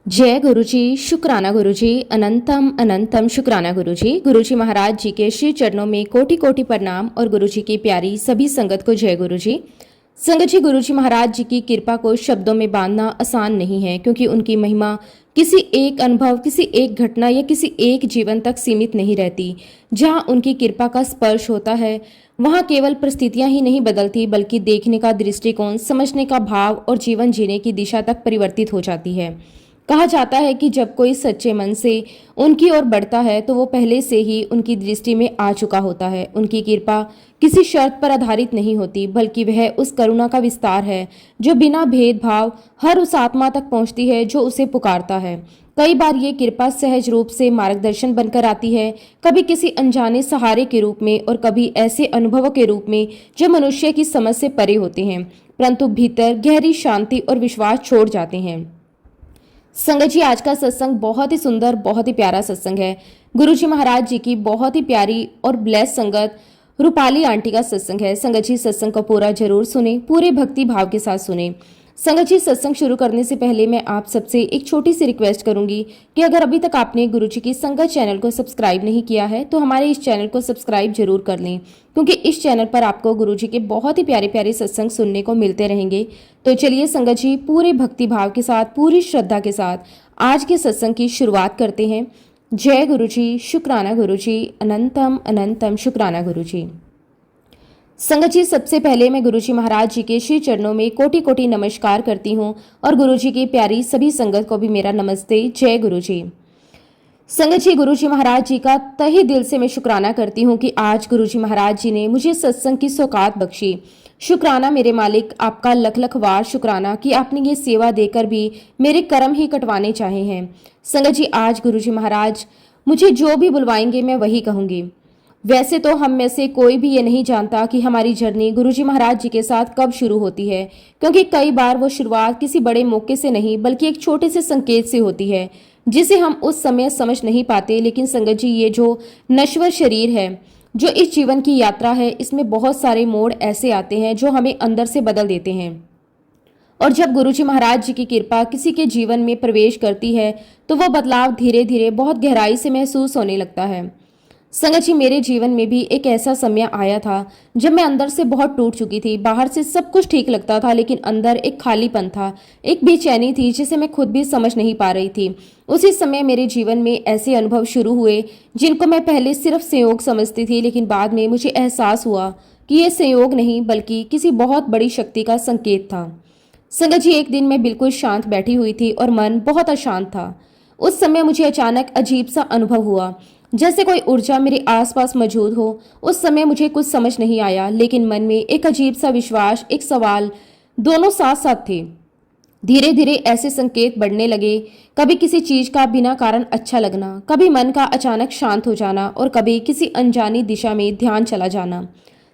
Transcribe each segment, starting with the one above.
जय गुरुजी, शुक्राना गुरुजी, अनंतम अनंतम शुक्राना गुरुजी। गुरुजी महाराज जी के श्री चरणों में कोटि कोटि प्रणाम और गुरुजी की प्यारी सभी संगत को जय गुरुजी। संगत जी, गुरुजी महाराज जी की कृपा को शब्दों में बांधना आसान नहीं है, क्योंकि उनकी महिमा किसी एक अनुभव, किसी एक घटना या किसी एक जीवन तक सीमित नहीं रहती। जहाँ उनकी कृपा का स्पर्श होता है, वहाँ केवल परिस्थितियां ही नहीं बदलती, बल्कि देखने का दृष्टिकोण, समझने का भाव और जीवन जीने की दिशा तक परिवर्तित हो जाती है। कहा जाता है कि जब कोई सच्चे मन से उनकी ओर बढ़ता है तो वो पहले से ही उनकी दृष्टि में आ चुका होता है। उनकी कृपा किसी शर्त पर आधारित नहीं होती, बल्कि वह उस करुणा का विस्तार है जो बिना भेदभाव हर उस आत्मा तक पहुंचती है जो उसे पुकारता है। कई बार ये कृपा सहज रूप से मार्गदर्शन बनकर आती है, कभी किसी अनजाने सहारे के रूप में और कभी ऐसे अनुभवों के रूप में जो मनुष्य की समझ से परे होते हैं, परंतु भीतर गहरी शांति और विश्वास छोड़ जाते हैं। संगत जी, आज का सत्संग बहुत ही सुंदर, बहुत ही प्यारा सत्संग है। गुरुजी महाराज जी की बहुत ही प्यारी और ब्लेस संगत रूपाली आंटी का सत्संग है। संगत जी, सत्संग को पूरा जरूर सुने, पूरे भक्ति भाव के साथ सुने। संगत जी, सत्संग शुरू करने से पहले मैं आप सबसे एक छोटी सी रिक्वेस्ट करूंगी कि अगर अभी तक आपने गुरुजी की संगत चैनल को सब्सक्राइब नहीं किया है तो हमारे इस चैनल को सब्सक्राइब जरूर कर लें, क्योंकि इस चैनल पर आपको गुरुजी के बहुत ही प्यारे प्यारे सत्संग सुनने को मिलते रहेंगे। तो चलिए संगत जी, पूरे भक्ति भाव के साथ, पूरी श्रद्धा के साथ आज के सत्संग की शुरुआत करते हैं। जय गुरुजी, शुक्राना गुरुजी, अनंतम अनंतम शुक्राना गुरुजी। संगत जी, सबसे पहले मैं गुरुजी महाराज जी के श्री चरणों में कोटि कोटि नमस्कार करती हूँ और गुरुजी की प्यारी सभी संगत को भी मेरा नमस्ते। जय गुरुजी। संगत जी, गुरुजी महाराज जी का तहे दिल से मैं शुक्राना करती हूँ कि आज गुरुजी महाराज जी ने मुझे सत्संग की सौगात बख्शी। शुक्राना मेरे मालिक, आपका लख लख वार शुक्राना कि आपने ये सेवा देकर भी मेरे कर्म ही कटवाने चाहे हैं। संगत जी, आज गुरुजी महाराज मुझे जो भी बुलवाएंगे मैं वही कहूँगी। वैसे तो हम में से कोई भी ये नहीं जानता कि हमारी जर्नी गुरुजी महाराज जी के साथ कब शुरू होती है, क्योंकि कई बार वो शुरुआत किसी बड़े मौके से नहीं बल्कि एक छोटे से संकेत से होती है, जिसे हम उस समय समझ नहीं पाते। लेकिन संगत जी, ये जो नश्वर शरीर है, जो इस जीवन की यात्रा है, इसमें बहुत सारे मोड़ ऐसे आते हैं जो हमें अंदर से बदल देते हैं। और जब गुरुजी महाराज जी की कृपा किसी के जीवन में प्रवेश करती है तो वह बदलाव धीरे धीरे बहुत गहराई से महसूस होने लगता है। संगत जी, मेरे जीवन में भी एक ऐसा समय आया था जब मैं अंदर से बहुत टूट चुकी थी। बाहर से सब कुछ ठीक लगता था, लेकिन अंदर एक खालीपन था, एक बेचैनी थी जिसे मैं खुद भी समझ नहीं पा रही थी। उसी समय मेरे जीवन में ऐसे अनुभव शुरू हुए जिनको मैं पहले सिर्फ संयोग समझती थी, लेकिन बाद में मुझे एहसास हुआ कि ये संयोग नहीं बल्कि किसी बहुत बड़ी शक्ति का संकेत था। संगत जी, एक दिन मैं बिल्कुल शांत बैठी हुई थी और मन बहुत अशांत था। उस समय मुझे अचानक अजीब सा अनुभव हुआ, जैसे कोई ऊर्जा मेरे आसपास मौजूद हो। उस समय मुझे कुछ समझ नहीं आया, लेकिन मन में एक अजीब सा विश्वास, एक सवाल, दोनों साथ साथ थे। धीरे धीरे ऐसे संकेत बढ़ने लगे, कभी किसी चीज का बिना कारण अच्छा लगना, कभी मन का अचानक शांत हो जाना और कभी किसी अनजानी दिशा में ध्यान चला जाना।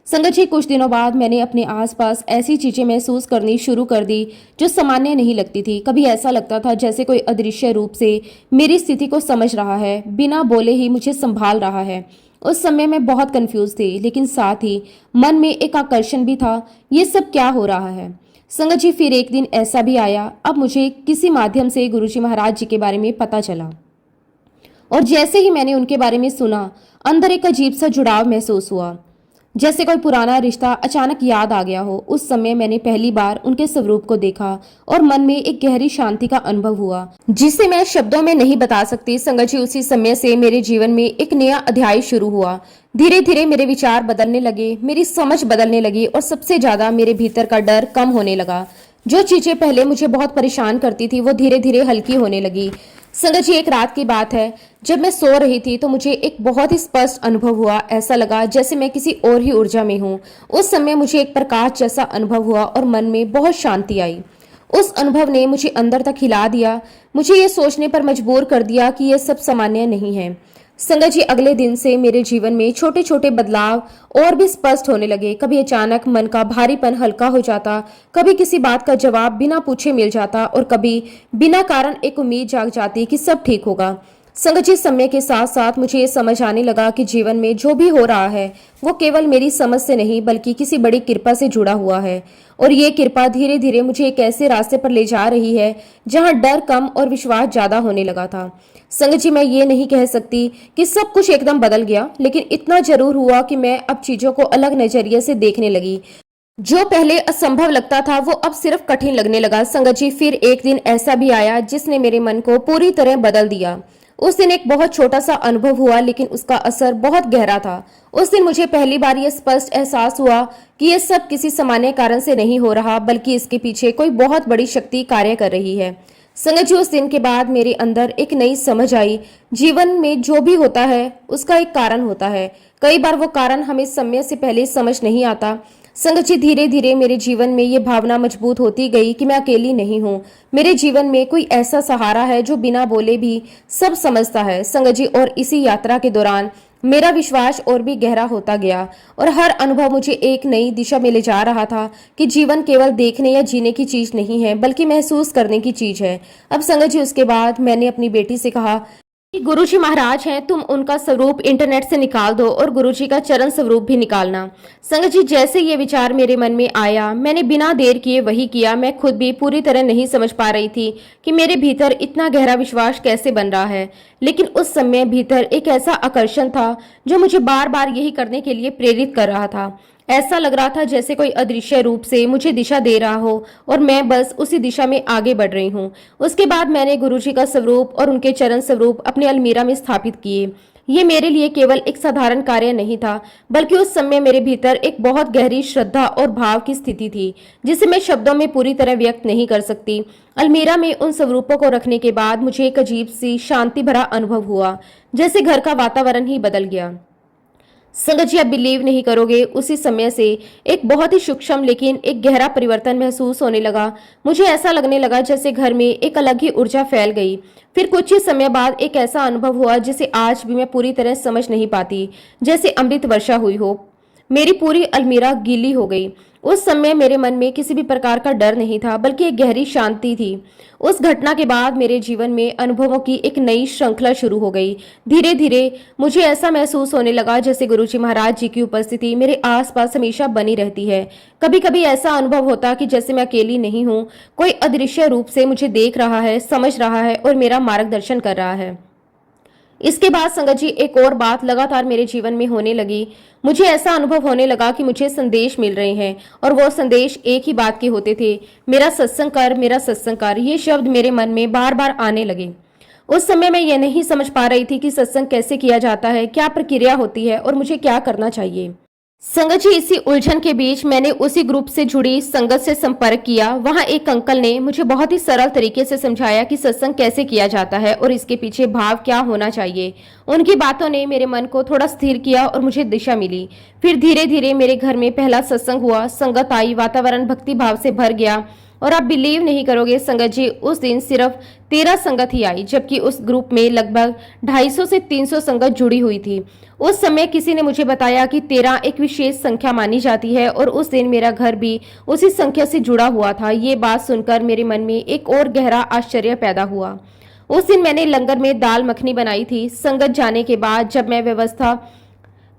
संगत जी, कुछ दिनों बाद मैंने अपने आसपास ऐसी चीजें महसूस करनी शुरू कर दी जो सामान्य नहीं लगती थी। कभी ऐसा लगता था जैसे कोई अदृश्य रूप से मेरी स्थिति को समझ रहा है, बिना बोले ही मुझे संभाल रहा है। उस समय मैं बहुत कंफ्यूज थी, लेकिन साथ ही मन में एक आकर्षण भी था, ये सब क्या हो रहा है। संगत जी, फिर एक दिन ऐसा भी आया, अब मुझे किसी माध्यम से गुरुजी महाराज जी के बारे में पता चला, और जैसे ही मैंने उनके बारे में सुना, अंदर एक अजीब सा जुड़ाव महसूस हुआ, जैसे कोई पुराना रिश्ता अचानक याद आ गया हो। उस समय मैंने पहली बार उनके स्वरूप को देखा और मन में एक गहरी शांति का अनुभव हुआ, जिसे मैं शब्दों में नहीं बता सकती। संगत जी, उसी समय से मेरे जीवन में एक नया अध्याय शुरू हुआ। धीरे धीरे मेरे विचार बदलने लगे, मेरी समझ बदलने लगी और सबसे ज्यादा मेरे भीतर का डर कम होने लगा। जो चीजें पहले मुझे बहुत परेशान करती थी वो धीरे धीरे हल्की होने लगी। संगत जी, एक रात की बात है, जब मैं सो रही थी तो मुझे एक बहुत ही स्पष्ट अनुभव हुआ। ऐसा लगा जैसे मैं किसी और ही ऊर्जा में हूँ। उस समय मुझे एक प्रकाश जैसा अनुभव हुआ और मन में बहुत शांति आई। उस अनुभव ने मुझे अंदर तक हिला दिया, मुझे ये सोचने पर मजबूर कर दिया कि यह सब सामान्य नहीं है। संगत जी, अगले दिन से मेरे जीवन में छोटे छोटे बदलाव और भी स्पष्ट होने लगे। कभी अचानक मन का भारीपन हल्का हो जाता, कभी किसी बात का जवाब बिना पूछे मिल जाता और कभी बिना कारण एक उम्मीद जाग जाती कि सब ठीक होगा। संगत जी, समय के साथ साथ मुझे ये समझ आने लगा कि जीवन में जो भी हो रहा है वो केवल मेरी समझ से नहीं बल्कि किसी बड़ी कृपा से जुड़ा हुआ है। और ये कृपा धीरे धीरे मुझे एक ऐसे रास्ते पर ले जा रही है जहाँ डर कम और विश्वास ज्यादा होने लगा था। संगत जी, मैं ये नहीं कह सकती कि सब कुछ एकदम बदल गया, लेकिन इतना जरूर हुआ कि मैं अब चीजों को अलग नजरिए से देखने लगी। जो पहले असंभव लगता था वो अब सिर्फ कठिन लगने लगा। संगत जी, फिर एक दिन ऐसा भी आया जिसने मेरे मन को पूरी तरह बदल दिया। उस दिन एक बहुत छोटा सा अनुभव हुआ, लेकिन उसका असर बहुत गहरा था। उस दिन मुझे पहली बार यह स्पष्ट एहसास हुआ कि यह सब किसी सामान्य कारण से नहीं हो रहा, बल्कि इसके पीछे कोई बहुत बड़ी शक्ति कार्य कर रही है। संगत जी, उस दिन के बाद मेरे अंदर एक नई समझ आई। जीवन में जो भी होता है उसका एक कारण होता है। कई बार वो कारण हमें समय से पहले समझ नहीं आता। संगत जी, धीरे धीरे मेरे जीवन में ये भावना मजबूत होती गई कि मैं अकेली नहीं हूँ। मेरे जीवन में कोई ऐसा सहारा है जो बिना बोले भी सब समझता है। संगत जी, और इसी यात्रा के दौरान मेरा विश्वास और भी गहरा होता गया और हर अनुभव मुझे एक नई दिशा में ले जा रहा था कि जीवन केवल देखने या जीने की चीज नहीं है बल्कि महसूस करने की चीज है। अब संगत जी, उसके बाद मैंने अपनी बेटी से कहा कि गुरुजी महाराज हैं, तुम उनका स्वरूप इंटरनेट से निकाल दो और गुरुजी का चरण स्वरूप भी निकालना। संगत जी, जैसे ये विचार मेरे मन में आया मैंने बिना देर किए वही किया। मैं खुद भी पूरी तरह नहीं समझ पा रही थी कि मेरे भीतर इतना गहरा विश्वास कैसे बन रहा है, लेकिन उस समय भीतर एक ऐसा आकर्षण था जो मुझे बार बार यही करने के लिए प्रेरित कर रहा था। ऐसा लग रहा था जैसे कोई अदृश्य रूप से मुझे दिशा दे रहा हो और मैं बस उसी दिशा में आगे बढ़ रही हूँ। उसके बाद मैंने गुरुजी का स्वरूप और उनके चरण स्वरूप अपने अलमीरा में स्थापित किए। ये मेरे लिए केवल एक साधारण कार्य नहीं था, बल्कि उस समय मेरे भीतर एक बहुत गहरी श्रद्धा और भाव की स्थिति थी जिसे मैं शब्दों में पूरी तरह व्यक्त नहीं कर सकती। अलमीरा में उन स्वरूपों को रखने के बाद मुझे एक अजीब सी शांति भरा अनुभव हुआ, जैसे घर का वातावरण ही बदल गया। संगत जी, आप बिलीव नहीं करोगे, उसी समय से एक बहुत ही सूक्ष्म लेकिन एक गहरा परिवर्तन महसूस होने लगा। मुझे ऐसा लगने लगा जैसे घर में एक अलग ही ऊर्जा फैल गई। फिर कुछ ही समय बाद एक ऐसा अनुभव हुआ जिसे आज भी मैं पूरी तरह समझ नहीं पाती, जैसे अमृत वर्षा हुई हो। मेरी पूरी अलमीरा गीली हो गई। उस समय मेरे मन में किसी भी प्रकार का डर नहीं था, बल्कि एक गहरी शांति थी। उस घटना के बाद मेरे जीवन में अनुभवों की एक नई श्रृंखला शुरू हो गई। धीरे धीरे मुझे ऐसा महसूस होने लगा जैसे गुरुजी महाराज जी की उपस्थिति मेरे आसपास हमेशा बनी रहती है। कभी कभी ऐसा अनुभव होता कि जैसे मैं अकेली नहीं हूँ, कोई अदृश्य रूप से मुझे देख रहा है, समझ रहा है और मेरा मार्गदर्शन कर रहा है। इसके बाद संगत जी, एक और बात लगातार मेरे जीवन में होने लगी। मुझे ऐसा अनुभव होने लगा कि मुझे संदेश मिल रहे हैं और वो संदेश एक ही बात के होते थे, मेरा सत्संग कर, मेरा सत्संग कर। ये शब्द मेरे मन में बार बार आने लगे। उस समय मैं ये नहीं समझ पा रही थी कि सत्संग कैसे किया जाता है, क्या प्रक्रिया होती है और मुझे क्या करना चाहिए। संगत जी, इसी उलझन के बीच मैंने उसी ग्रुप से जुड़ी संगत से संपर्क किया। वहां एक अंकल ने मुझे बहुत ही सरल तरीके से समझाया कि सत्संग कैसे किया जाता है और इसके पीछे भाव क्या होना चाहिए। उनकी बातों ने मेरे मन को थोड़ा स्थिर किया और मुझे दिशा मिली। फिर धीरे धीरे मेरे घर में पहला सत्संग हुआ, संगत आई, वातावरण भक्ति भाव से भर गया। और आप बिलीव नहीं करोगे संगत जी, उस दिन सिर्फ 13 संगत ही आई, जबकि उस ग्रुप में लगभग 250 से 300 संगत जुड़ी हुई थी। उस समय किसी ने मुझे बताया कि 13 एक विशेष संख्या मानी जाती है और उस दिन मेरा घर भी उसी संख्या से जुड़ा हुआ था। ये बात सुनकर मेरे मन में एक और गहरा आश्चर्य पैदा हुआ। उस दिन मैंने लंगर में दाल मखनी बनाई थी। संगत जाने के बाद जब मैं व्यवस्था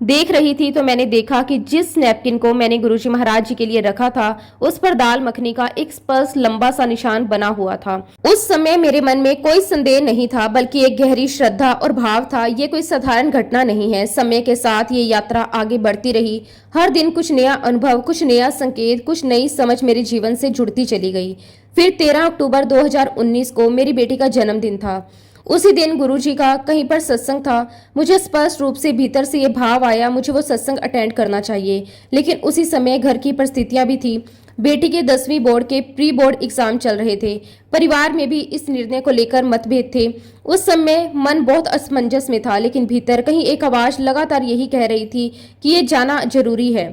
देख रही थी तो मैंने देखा कि जिस नैपकिन को मैंने गुरुजी महाराज जी के लिए रखा था उस पर दाल मखनी का एक स्पष्ट लंबा सा निशान बना हुआ था। उस समय मेरे मन में कोई संदेह नहीं था, बल्कि एक गहरी श्रद्धा और भाव था। ये कोई साधारण घटना नहीं है। समय के साथ ये यात्रा आगे बढ़ती रही। हर दिन कुछ नया अनुभव, कुछ नया संकेत, कुछ नई समझ मेरे जीवन से जुड़ती चली गई। फिर 13 अक्टूबर 2019 को मेरी बेटी का जन्मदिन था। उसी दिन गुरुजी का कहीं पर सत्संग था। मुझे स्पष्ट रूप से भीतर से ये भाव आया मुझे वो सत्संग अटेंड करना चाहिए, लेकिन उसी समय घर की परिस्थितियां भी थी। बेटी के 10वीं बोर्ड के प्री बोर्ड एग्जाम चल रहे थे। परिवार में भी इस निर्णय को लेकर मतभेद थे। उस समय मन बहुत असमंजस में था, लेकिन भीतर कहीं एक आवाज लगातार यही कह रही थी कि ये जाना जरूरी है।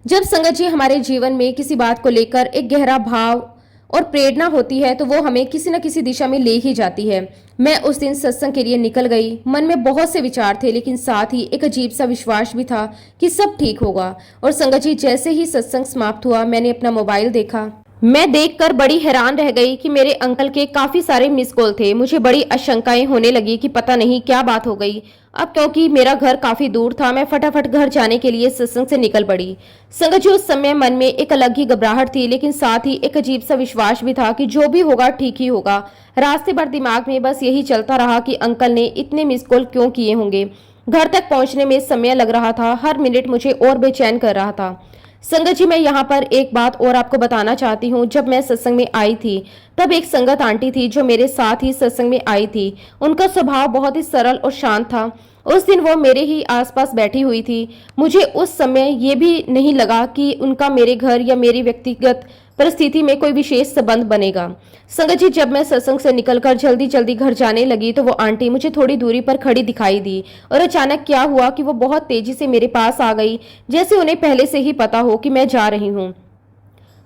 जब संगत जी हमारे जीवन में किसी बात को लेकर एक गहरा भाव और प्रेरणा होती है तो वो हमें किसी न किसी दिशा में ले ही जाती है। मैं उस दिन सत्संग के लिए निकल गई। मन में बहुत से विचार थे, लेकिन साथ ही एक अजीब सा विश्वास भी था कि सब ठीक होगा। और संगत जी, जैसे ही सत्संग समाप्त हुआ मैंने अपना मोबाइल देखा मैं देखकर बड़ी हैरान रह गई कि मेरे अंकल के काफी सारे मिस कॉल थे। मुझे बड़ी आशंकाएं होने लगी कि पता नहीं क्या बात हो गई। अब क्योंकि मेरा घर काफी दूर था, मैं फटाफट घर जाने के लिए सत्संग से निकल पड़ी। संगत जी, उस समय मन में एक अलग ही घबराहट थी, लेकिन साथ ही एक अजीब सा विश्वास भी था कि जो भी होगा ठीक ही होगा। रास्ते भर दिमाग में बस यही चलता रहा कि अंकल ने इतने मिस कॉल क्यों किए होंगे। घर तक पहुंचने में समय लग रहा था, हर मिनट मुझे और बेचैन कर रहा था। संगत जी, मैं यहाँ पर एक बात और आपको बताना चाहती हूँ। जब मैं सत्संग में आई थी तब एक संगत आंटी थी जो मेरे साथ ही सत्संग में आई थी। उनका स्वभाव बहुत ही सरल और शांत था। उस दिन वो मेरे ही आसपास बैठी हुई थी। मुझे उस समय ये भी नहीं लगा कि उनका मेरे घर या मेरी व्यक्तिगत परिस्थिति में कोई विशेष संबंध बनेगा। संगत जी, जब मैं सत्संग से निकलकर जल्दी जल्दी घर जाने लगी तो वो आंटी मुझे थोड़ी दूरी पर खड़ी दिखाई दी और अचानक क्या हुआ कि वो बहुत तेजी से मेरे पास आ गई, जैसे उन्हें पहले से ही पता हो कि मैं जा रही हूँ।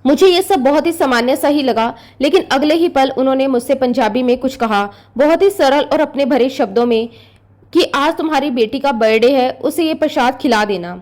मुझे ये सब बहुत ही सामान्य सा ही लगा, लेकिन अगले ही पल उन्होंने मुझसे पंजाबी में कुछ कहा, बहुत ही सरल और अपने भरे शब्दों में, कि आज तुम्हारी बेटी का बर्थडे है, उसे ये प्रसाद खिला देना।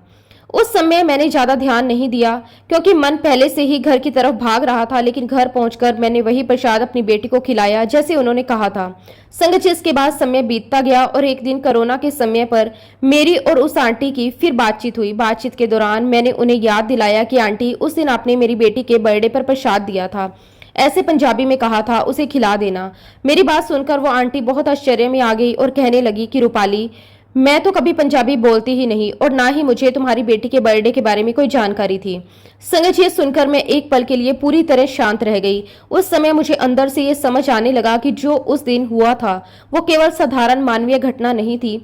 उस समय मैंने ज्यादा ध्यान नहीं दिया क्योंकि मन पहले से ही घर की तरफ भाग रहा था, लेकिन घर पहुंचकर मैंने वही प्रसाद अपनी बेटी को खिलाया जैसे उन्होंने कहा था। संगत जी, इसके बाद समय बीतता गया और एक दिन कोरोना के समय पर मेरी और उस आंटी की फिर बातचीत हुई। बातचीत के दौरान मैंने उन्हें याद दिलाया कि आंटी, उस दिन आपने मेरी बेटी के बर्थडे पर प्रसाद दिया था, ऐसे पंजाबी में कहा था, उसे खिला देना। मेरी बात सुनकर वो आंटी बहुत आश्चर्य में आ गई और कहने लगी कि रूपाली, मैं तो कभी पंजाबी बोलती ही नहीं और ना ही मुझे तुम्हारी बेटी के बर्थडे के बारे में कोई जानकारी थी। संगत, ये सुनकर मैं एक पल के लिए पूरी तरह शांत रह गई। उस समय मुझे अंदर से ये समझ आने लगा कि जो उस दिन हुआ था वो केवल साधारण मानवीय घटना नहीं थी,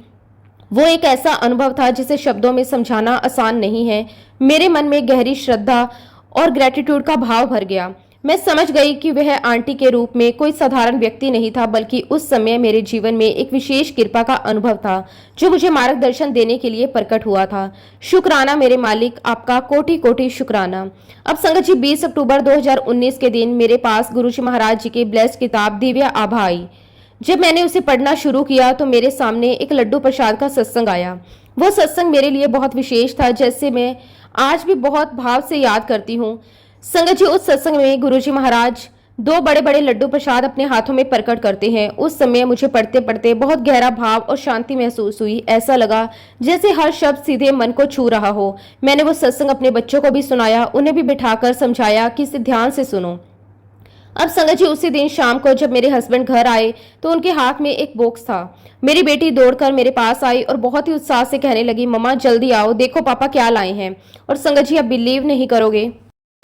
वो एक ऐसा अनुभव था जिसे शब्दों में समझाना आसान नहीं है। मेरे मन में गहरी श्रद्धा और ग्रेटिट्यूड का भाव भर गया। मैं समझ गई कि वह आंटी के रूप में कोई साधारण व्यक्ति नहीं था, बल्कि उस समय मेरे जीवन में एक विशेष कृपा का अनुभव था जो मुझे मार्गदर्शन देने के लिए प्रकट हुआ था। शुक्राना मेरे मालिक, आपका कोटि कोटि शुक्राना। अब संगत जी, 20 अक्टूबर 2019 के दिन मेरे पास गुरुजी महाराज जी की ब्लेस्ड किताब दिव्य आभा आई। जब मैंने उसे पढ़ना शुरू किया तो मेरे सामने एक लड्डू प्रसाद का सत्संग आया। वो सत्संग मेरे लिए बहुत विशेष था, जैसे मैं आज भी बहुत भाव से याद करती हूँ। संगत जी, उस सत्संग में गुरुजी महाराज 2 बड़े बड़े लड्डू प्रसाद अपने हाथों में प्रकट करते हैं। उस समय मुझे पढ़ते पढ़ते बहुत गहरा भाव और शांति महसूस हुई। ऐसा लगा जैसे हर शब्द सीधे मन को छू रहा हो। मैंने वो सत्संग अपने बच्चों को भी सुनाया, उन्हें भी बिठाकर समझाया कि इसे ध्यान से सुनो। अब संगत जी, उसी दिन शाम को जब मेरे हस्बैंड घर आए तो उनके हाथ में एक बॉक्स था। मेरी बेटी दौड़कर मेरे पास आई और बहुत ही उत्साह से कहने लगी, मम्मा जल्दी आओ, देखो पापा क्या लाए हैं। और संगत जी, आप बिलीव नहीं करोगे,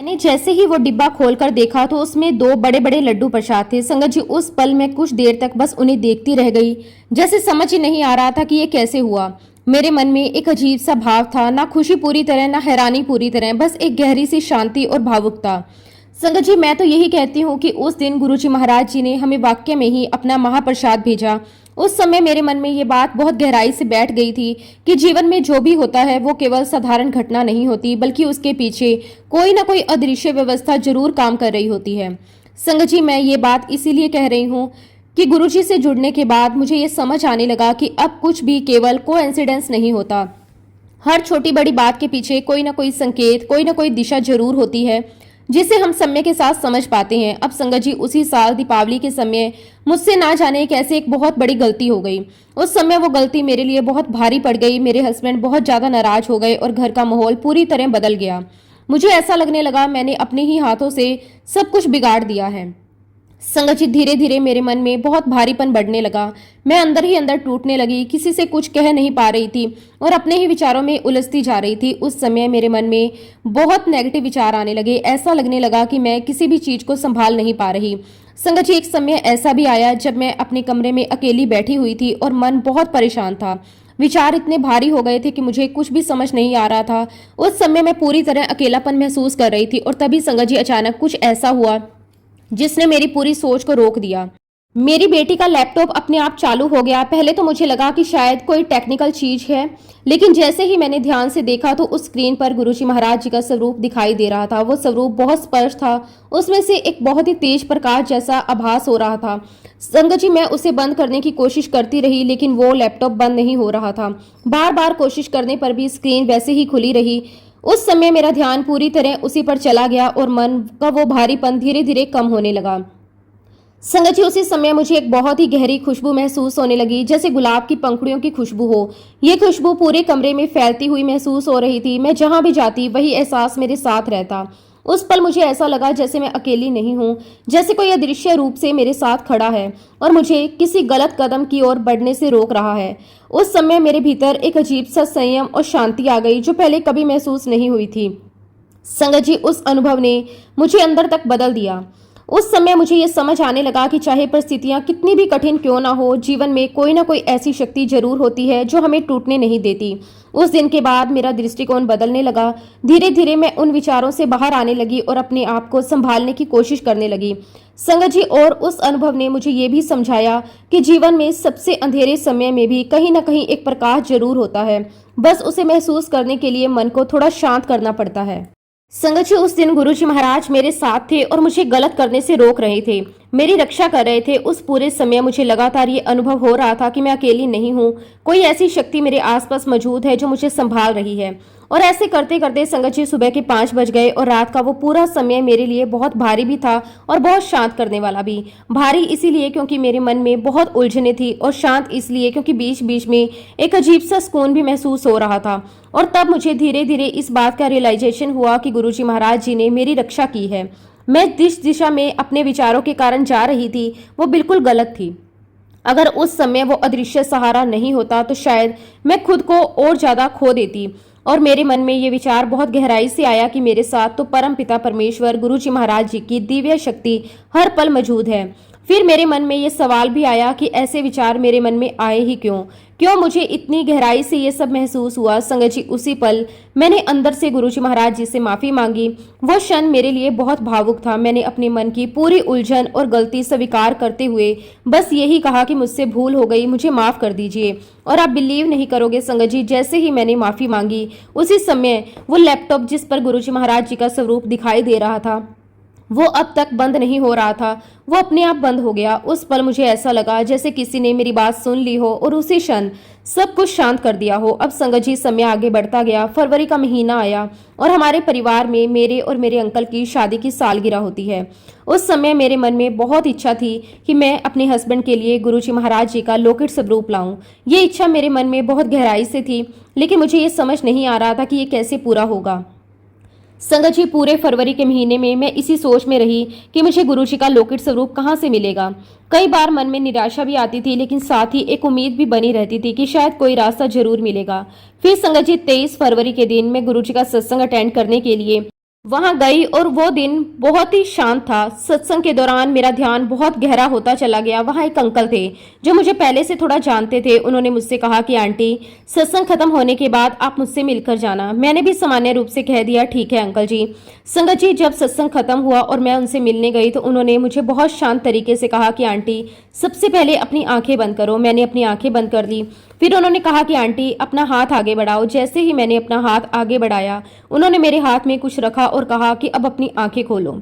मैंने जैसे ही वो डिब्बा खोलकर देखा तो उसमें 2 बड़े बड़े लड्डू प्रसाद थे। संगत जी, उस पल में कुछ देर तक बस उन्हें देखती रह गई, जैसे समझ ही नहीं आ रहा था कि ये कैसे हुआ। मेरे मन में एक अजीब सा भाव था, ना खुशी पूरी तरह, ना हैरानी पूरी तरह, बस एक गहरी सी शांति और भावुकता। संगत जी, मैं तो यही कहती हूँ कि उस दिन गुरुजी महाराज जी ने हमें वाक्य में ही अपना महाप्रसाद भेजा। उस समय मेरे मन में ये बात बहुत गहराई से बैठ गई थी कि जीवन में जो भी होता है वो केवल साधारण घटना नहीं होती, बल्कि उसके पीछे कोई ना कोई अदृश्य व्यवस्था जरूर काम कर रही होती है। संगत जी, मैं ये बात इसीलिए कह रही हूँ कि गुरुजी से जुड़ने के बाद मुझे ये समझ आने लगा कि अब कुछ भी केवल कोइंसिडेंस नहीं होता। हर छोटी बड़ी बात के पीछे कोई ना कोई संकेत, कोई ना कोई दिशा जरूर होती है, जिसे हम समय के साथ समझ पाते हैं। अब संगत जी, उसी साल दीपावली के समय मुझसे ना जाने कैसे एक बहुत बड़ी गलती हो गई। उस समय वो गलती मेरे लिए बहुत भारी पड़ गई। मेरे हस्बैंड बहुत ज्यादा नाराज हो गए और घर का माहौल पूरी तरह बदल गया। मुझे ऐसा लगने लगा मैंने अपने ही हाथों से सब कुछ बिगाड़ दिया है। संगत जी, धीरे धीरे मेरे मन में बहुत भारीपन बढ़ने लगा। मैं अंदर ही अंदर टूटने लगी, किसी से कुछ कह नहीं पा रही थी और अपने ही विचारों में उलझती जा रही थी। उस समय मेरे मन में बहुत नेगेटिव विचार आने लगे। ऐसा लगने लगा कि मैं किसी भी चीज को संभाल नहीं पा रही। संगत जी, एक समय ऐसा भी आया जब मैं अपने कमरे में अकेली बैठी हुई थी और मन बहुत परेशान था। विचार इतने भारी हो गए थे कि मुझे कुछ भी समझ नहीं आ रहा था। उस समय मैं पूरी तरह अकेलापन महसूस कर रही थी और तभी संगत जी, अचानक कुछ ऐसा हुआ जिसने मेरी पूरी सोच को रोक दिया। मेरी बेटी का लैपटॉप अपने आप चालू हो गया। पहले तो मुझे लगा कि शायद कोई टेक्निकल चीज है, लेकिन जैसे ही मैंने ध्यान से देखा तो उस स्क्रीन पर गुरुजी महाराज जी का स्वरूप दिखाई दे रहा था। वो स्वरूप बहुत स्पष्ट था, उसमें से एक बहुत ही तेज प्रकाश जैसा आभास हो रहा था। संगत जी, मैं उसे बंद करने की कोशिश करती रही, लेकिन वो लैपटॉप बंद नहीं हो रहा था। बार बार कोशिश करने पर भी स्क्रीन वैसे ही खुली रही। उस समय मेरा ध्यान पूरी तरह उसी पर चला गया और मन का वो भारीपन धीरे धीरे कम होने लगा। संगत जी, उसी समय मुझे एक बहुत ही गहरी खुशबू महसूस होने लगी, जैसे गुलाब की पंखुड़ियों की खुशबू हो। ये खुशबू पूरे कमरे में फैलती हुई महसूस हो रही थी। मैं जहां भी जाती वही एहसास मेरे साथ रहता। उस पल मुझे ऐसा लगा जैसे मैं अकेली नहीं हूँ, जैसे कोई अदृश्य रूप से मेरे साथ खड़ा है और मुझे किसी गलत कदम की ओर बढ़ने से रोक रहा है। उस समय मेरे भीतर एक अजीब सा संयम और शांति आ गई, जो पहले कभी महसूस नहीं हुई थी। संगत जी, उस अनुभव ने मुझे अंदर तक बदल दिया। उस समय मुझे ये समझ आने लगा कि चाहे परिस्थितियां कितनी भी कठिन क्यों ना हो, जीवन में कोई ना कोई ऐसी शक्ति जरूर होती है जो हमें टूटने नहीं देती। उस दिन के बाद मेरा दृष्टिकोण बदलने लगा। धीरे धीरे मैं उन विचारों से बाहर आने लगी और अपने आप को संभालने की कोशिश करने लगी। संगत जी, और उस अनुभव ने मुझे ये भी समझाया कि जीवन में सबसे अंधेरे समय में भी कहीं ना कहीं एक प्रकाश जरूर होता है। बस उसे महसूस करने के लिए मन को थोड़ा शांत करना पड़ता है। संगत जी, उस दिन गुरुजी महाराज मेरे साथ थे और मुझे गलत करने से रोक रहे थे, मेरी रक्षा कर रहे थे। उस पूरे समय मुझे लगातार ये अनुभव हो रहा था कि मैं अकेली नहीं हूँ, कोई ऐसी शक्ति मेरे आसपास मौजूद है जो मुझे संभाल रही है। और ऐसे करते करते संगत जी सुबह के 5 बज गए और रात का वो पूरा समय मेरे लिए बहुत भारी भी था और बहुत शांत करने वाला भी। भारी इसीलिए क्योंकि मेरे मन में बहुत उलझने थी, और शांत इसलिए क्योंकि बीच बीच में एक अजीब सा सुकून भी महसूस हो रहा था। और तब मुझे धीरे धीरे इस बात का रियलाइजेशन हुआ कि गुरुजी महाराज जी ने मेरी रक्षा की है। मैं जिस दिशा में अपने विचारों के कारण जा रही थी वो बिल्कुल गलत थी। अगर उस समय वो अदृश्य सहारा नहीं होता तो शायद मैं खुद को और ज्यादा खो देती। और मेरे मन में ये विचार बहुत गहराई से आया कि मेरे साथ तो परम पिता परमेश्वर गुरुजी महाराज जी की दिव्य शक्ति हर पल मौजूद है। फिर मेरे मन में ये सवाल भी आया कि ऐसे विचार मेरे मन में आए ही क्यों, क्यों मुझे इतनी गहराई से ये सब महसूस हुआ। संगत जी, उसी पल मैंने अंदर से गुरुजी महाराज जी से माफी मांगी। वो क्षण मेरे लिए बहुत भावुक था। मैंने अपने मन की पूरी उलझन और गलती स्वीकार करते हुए बस यही कहा कि मुझसे भूल हो गई, मुझे माफ कर दीजिए। और आप बिलीव नहीं करोगे संगत जी, जैसे ही मैंने माफी मांगी उसी समय वो लैपटॉप जिस पर गुरुजी महाराज जी का स्वरूप दिखाई दे रहा था वो अब तक बंद नहीं हो रहा था, वो अपने आप बंद हो गया। उस पल मुझे ऐसा लगा जैसे किसी ने मेरी बात सुन ली हो और उसी क्षण सब कुछ शांत कर दिया हो। अब संगत जी, समय आगे बढ़ता गया। फरवरी का महीना आया और हमारे परिवार में मेरे और मेरे अंकल की शादी की सालगिरह होती है। उस समय मेरे मन में बहुत इच्छा थी कि मैं अपने हस्बैंड के लिए गुरुजी महाराज जी का लॉकेट स्वरूप लाऊं। ये इच्छा मेरे मन में बहुत गहराई से थी, लेकिन मुझे ये समझ नहीं आ रहा था कि ये कैसे पूरा होगा। संगत जी, पूरे फरवरी के महीने में मैं इसी सोच में रही कि मुझे गुरुजी का लॉकेट स्वरूप कहाँ से मिलेगा। कई बार मन में निराशा भी आती थी, लेकिन साथ ही एक उम्मीद भी बनी रहती थी कि शायद कोई रास्ता जरूर मिलेगा। फिर संगत जी, 23 फरवरी के दिन मैं गुरुजी का सत्संग अटेंड करने के लिए वहां गई और वो दिन बहुत ही शांत था। सत्संग के दौरान मेरा ध्यान बहुत गहरा होता चला गया। वहां एक अंकल थे जो मुझे पहले से थोड़ा जानते थे। उन्होंने मुझसे कहा कि आंटी, सत्संग खत्म होने के बाद आप मुझसे मिलकर जाना। मैंने भी सामान्य रूप से कह दिया, ठीक है अंकल जी। संगत जी, जब सत्संग खत्म हुआ और मैं उनसे मिलने गई तो उन्होंने मुझे बहुत शांत तरीके से कहा कि आंटी, सबसे पहले अपनी आंखें बंद करो। मैंने अपनी आंखें बंद कर ली। फिर उन्होंने कहा कि आंटी, अपना हाथ आगे बढ़ाओ। जैसे ही मैंने अपना हाथ आगे बढ़ाया उन्होंने मेरे हाथ में कुछ रखा और कहा कि अब अपनी आंखें खोलो।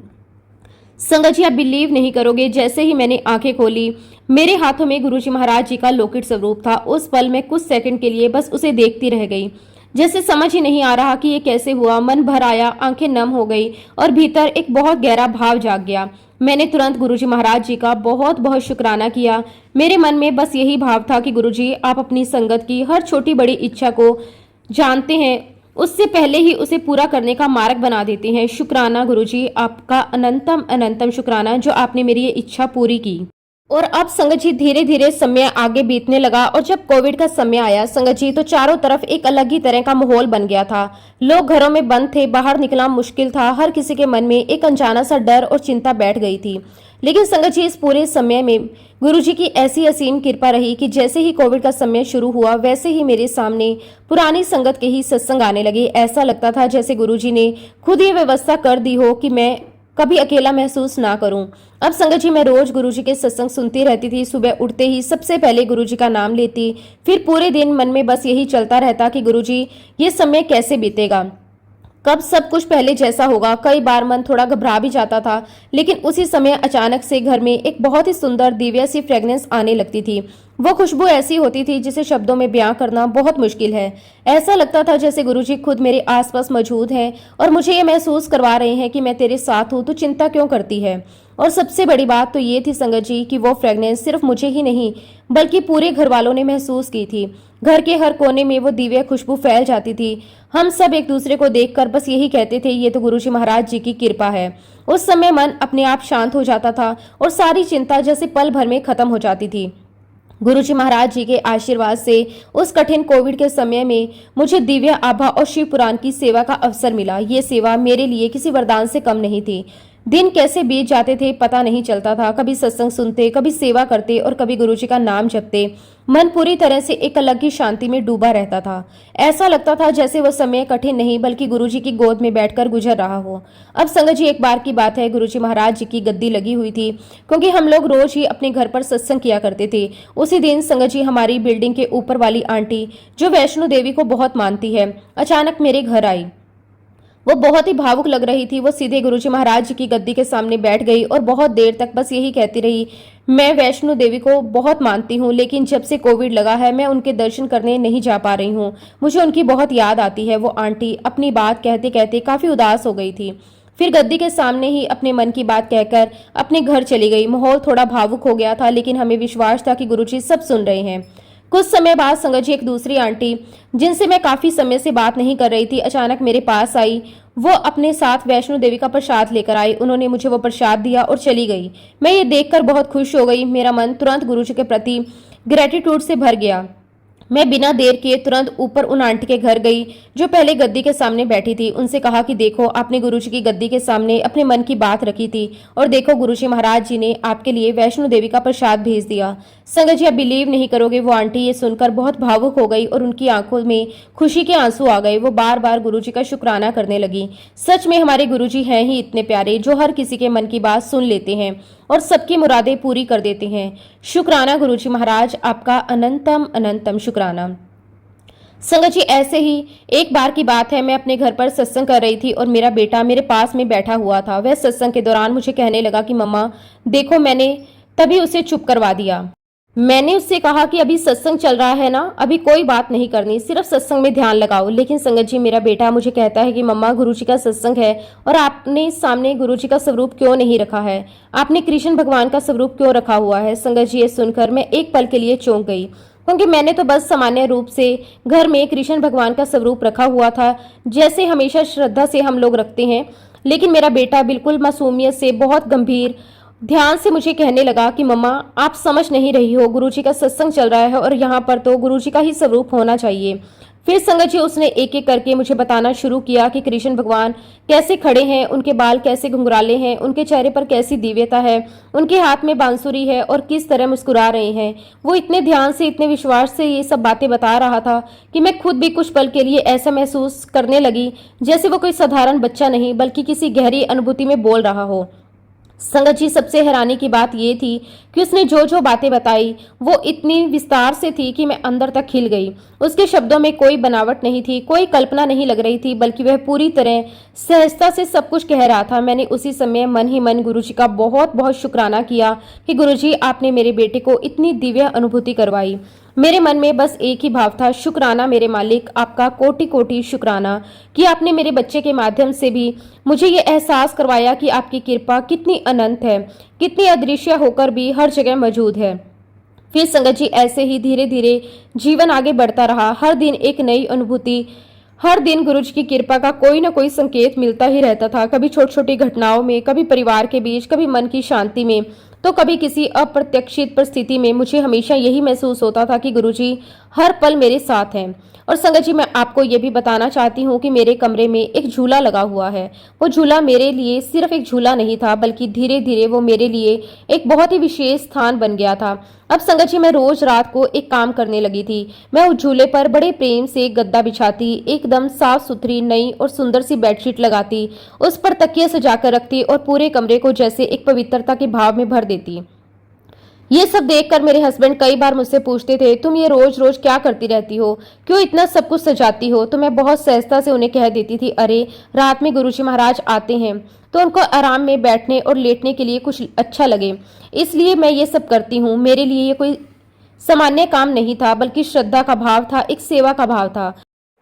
संगत जी, आप बिलीव नहीं करोगे, जैसे ही मैंने आंखें खोली मेरे हाथों में गुरुजी महाराज जी का लॉकेट स्वरूप था। उस पल मैं कुछ सेकंड के लिए बस उसे देखती रह गई। जैसे समझ ही नहीं आ रहा कि ये कैसे हुआ। मन भर आया, आंखें नम हो गई और भीतर एक बहुत गहरा भाव जाग गया। मैंने तुरंत गुरुजी महाराज जी का बहुत बहुत शुक्राना किया। मेरे मन में बस यही भाव था कि गुरुजी, आप अपनी संगत की हर छोटी बड़ी इच्छा को जानते हैं, उससे पहले ही उसे पूरा करने का मार्ग बना देते हैं। शुक्राना गुरुजी, आपका अनंतम अनंतम शुक्राना जो आपने मेरी ये इच्छा पूरी की। और अब संगत जी, धीरे धीरे समय आगे बीतने लगा और जब कोविड का समय आया संगत जी, तो चारों तरफ एक अलग ही तरह का माहौल बन गया था। लोग घरों में बंद थे, बाहर निकलना मुश्किल था। हर किसी के मन में एक अनजाना सा डर और चिंता बैठ गई थी। लेकिन संगत जी, इस पूरे समय में गुरुजी की ऐसी असीम कृपा रही कि जैसे ही कोविड का समय शुरू हुआ वैसे ही मेरे सामने पुरानी संगत के ही सत्संग आने लगे। ऐसा लगता था जैसे गुरुजी ने खुद ये व्यवस्था कर दी हो कि मैं कभी अकेला महसूस ना करूं। अब संगत जी, मैं रोज गुरुजी के सत्संग सुनती रहती थी। सुबह उठते ही सबसे पहले गुरुजी का नाम लेती। फिर पूरे दिन मन में बस यही चलता रहता कि गुरुजी, ये समय कैसे बीतेगा, कब सब कुछ पहले जैसा होगा। कई बार मन थोड़ा घबरा भी जाता था, लेकिन उसी समय अचानक से घर में एक बहुत ही सुंदर दिव्य सी फ्रेग्रेंस आने लगती थी। वो खुशबू ऐसी होती थी जिसे शब्दों में बयां करना बहुत मुश्किल है। ऐसा लगता था जैसे गुरुजी खुद मेरे आसपास मौजूद हैं और मुझे ये महसूस करवा रहे हैं कि मैं तेरे साथ हूँ, तो चिंता क्यों करती है। और सबसे बड़ी बात तो ये थी संगत जी कि वो फ्रेगनेंस सिर्फ मुझे ही नहीं बल्कि पूरे घर वालों ने महसूस की थी। घर के हर कोने में वो दिव्य खुशबू फैल जाती थी। हम सब एक दूसरे को देखकर बस यही कहते थे, ये तो गुरुजी महाराज जी की कृपा है। उस समय मन अपने आप शांत हो जाता था और सारी चिंता जैसे पल भर में खत्म हो जाती थी। गुरुजी महाराज जी के आशीर्वाद से उस कठिन कोविड के समय में मुझे दिव्य आभा और शिव पुराण की सेवा का अवसर मिला। ये सेवा मेरे लिए किसी वरदान से कम नहीं थी। दिन कैसे बीत जाते थे पता नहीं चलता था। कभी सत्संग सुनते, कभी सेवा करते और कभी गुरुजी का नाम जपते। मन पूरी तरह से एक अलग ही शांति में डूबा रहता था। ऐसा लगता था जैसे वह समय कठिन नहीं बल्कि गुरुजी की गोद में बैठकर गुजर रहा हो। अब संगत जी, एक बार की बात है, गुरुजी महाराज जी की गद्दी लगी हुई थी क्योंकि हम लोग रोज ही अपने घर पर सत्संग किया करते थे। उसी दिन संगत जी, हमारी बिल्डिंग के ऊपर वाली आंटी जो वैष्णो देवी को बहुत मानती है, अचानक मेरे घर आई। वो बहुत ही भावुक लग रही थी। वो सीधे गुरुजी महाराज जी की गद्दी के सामने बैठ गई और बहुत देर तक बस यही कहती रही, मैं वैष्णो देवी को बहुत मानती हूँ, लेकिन जब से कोविड लगा है मैं उनके दर्शन करने नहीं जा पा रही हूँ। मुझे उनकी बहुत याद आती है। वो आंटी अपनी बात कहते कहते काफी उदास हो गई थी। फिर गद्दी के सामने ही अपने मन की बात कहकर अपने घर चली गई। माहौल थोड़ा भावुक हो गया था, लेकिन हमें विश्वास था कि गुरुजी सब सुन रहे हैं। कुछ समय बाद संगत जी, एक दूसरी आंटी जिनसे मैं काफी समय से बात नहीं कर रही थी, अचानक मेरे पास आई। वो अपने साथ वैष्णो देवी का प्रसाद लेकर आई। उन्होंने मुझे वो प्रसाद दिया और चली गई। मैं ये देखकर बहुत खुश हो गई। मेरा मन तुरंत गुरुजी के प्रति ग्रेटिट्यूड से भर गया। मैं बिना देर किए तुरंत ऊपर उन आंटी के घर गई जो पहले गद्दी के सामने बैठी थी। उनसे कहा कि देखो, आपने गुरुजी की गद्दी के सामने अपने मन की बात रखी थी और देखो, गुरुजी महाराज जी ने आपके लिए वैष्णो देवी का प्रसाद भेज दिया। संगत जी, आप बिलीव नहीं करोगे, वो आंटी ये सुनकर बहुत भावुक हो गई और उनकी आंखों में खुशी के आंसू आ गए। वो बार बार गुरुजी का शुक्राना करने लगी। सच में हमारे गुरुजी हैं ही इतने प्यारे, जो हर किसी के मन की बात सुन लेते हैं और सबकी मुरादें पूरी कर देते हैं। शुक्राना गुरुजी महाराज, आपका अनंतम अनंतम शुक्राना। संगत जी, ऐसे ही एक बार की बात है, मैं अपने घर पर सत्संग कर रही थी और मेरा बेटा मेरे पास में बैठा हुआ था। वह सत्संग के दौरान मुझे कहने लगा कि मम्मा देखो, मैंने तभी उसे चुप करवा दिया। मैंने उससे कहा कि अभी सत्संग चल रहा है ना, अभी कोई बात नहीं करनी, सिर्फ सत्संग में ध्यान लगाओ। लेकिन संगत जी, मेरा बेटा मुझे कहता है कि मम्मा, गुरुजी का सत्संग है और आपने सामने गुरुजी का स्वरूप क्यों नहीं रखा है? आपने कृष्ण भगवान का स्वरूप क्यों रखा हुआ है? संगत जी, ये सुनकर मैं एक पल के लिए चौंक गई, क्योंकि मैंने तो बस सामान्य रूप से घर में कृष्ण भगवान का स्वरूप रखा हुआ था, जैसे हमेशा श्रद्धा से हम लोग रखते हैं। लेकिन मेरा बेटा बिल्कुल मासूमियत से, बहुत गंभीर ध्यान से मुझे कहने लगा कि मम्मा, आप समझ नहीं रही हो, गुरुजी का सत्संग चल रहा है और यहाँ पर तो गुरुजी का ही स्वरूप होना चाहिए। फिर संगत जी, उसने एक एक करके मुझे बताना शुरू किया कि कृष्ण भगवान कैसे खड़े हैं, उनके बाल कैसे घुंघराले हैं, उनके चेहरे पर कैसी दिव्यता है, उनके हाथ में बांसुरी है और किस तरह मुस्कुरा रहे हैं। वो इतने ध्यान से, इतने विश्वास से ये सब बातें बता रहा था कि मैं खुद भी कुछ पल के लिए ऐसा महसूस करने लगी जैसे वो कोई साधारण बच्चा नहीं बल्कि किसी गहरी अनुभूति में बोल रहा हो। संगत जी, सबसे हैरानी की बात यह थी कि उसने जो जो बातें बताई वो इतनी विस्तार से थी कि मैं अंदर तक खिल गई। उसके शब्दों में कोई बनावट नहीं थी, कोई कल्पना नहीं लग रही थी, बल्कि वह पूरी तरह सहजता से सब कुछ कह रहा था। मैंने उसी समय मन ही मन गुरुजी का बहुत बहुत शुक्राना किया कि गुरुजी, आपने मेरे बेटे को इतनी दिव्य अनुभूति करवाई। मेरे मन में बस एक ही भाव था, शुक्राना मेरे मालिक, आपका कोटि कोटि शुक्राना कि आपने मेरे बच्चे के माध्यम से भी मुझे ये एहसास करवाया कि आपकी कृपा कितनी अनंत है, कितनी अदृश्य होकर भी हर जगह मौजूद है। फिर संगत जी, ऐसे ही धीरे धीरे जीवन आगे बढ़ता रहा। हर दिन एक नई अनुभूति, हर दिन गुरुजी की कृपा का कोई ना कोई संकेत मिलता ही रहता था। कभी छोटी छोटी घटनाओं में, कभी परिवार के बीच, कभी मन की शांति में, तो कभी किसी अप्रत्याशित परिस्थिति में मुझे हमेशा यही महसूस होता था कि गुरुजी हर पल मेरे साथ हैं। और संगत जी, मैं आपको ये भी बताना चाहती हूँ कि मेरे कमरे में एक झूला लगा हुआ है। वो झूला मेरे लिए सिर्फ एक झूला नहीं था, बल्कि धीरे धीरे वो मेरे लिए एक बहुत ही विशेष स्थान बन गया था। अब संगत जी, मैं रोज रात को एक काम करने लगी थी। मैं उस झूले पर बड़े प्रेम से गद्दा बिछाती, एकदम साफ सुथरी नई और सुंदर सी बेडशीट लगाती, उस पर तकिया सजाकर रखती और पूरे कमरे को जैसे एक पवित्रता के भाव में भर देती। ये सब देखकर मेरे हस्बैंड कई बार मुझसे पूछते थे, तुम ये रोज रोज क्या करती रहती हो, क्यों इतना सब कुछ सजाती हो? तो मैं बहुत सहजता से उन्हें कह देती थी, अरे रात में गुरुजी महाराज आते हैं तो उनको आराम में बैठने और लेटने के लिए कुछ अच्छा लगे, इसलिए मैं ये सब करती हूँ। मेरे लिए ये कोई सामान्य काम नहीं था, बल्कि श्रद्धा का भाव था, एक सेवा का भाव था।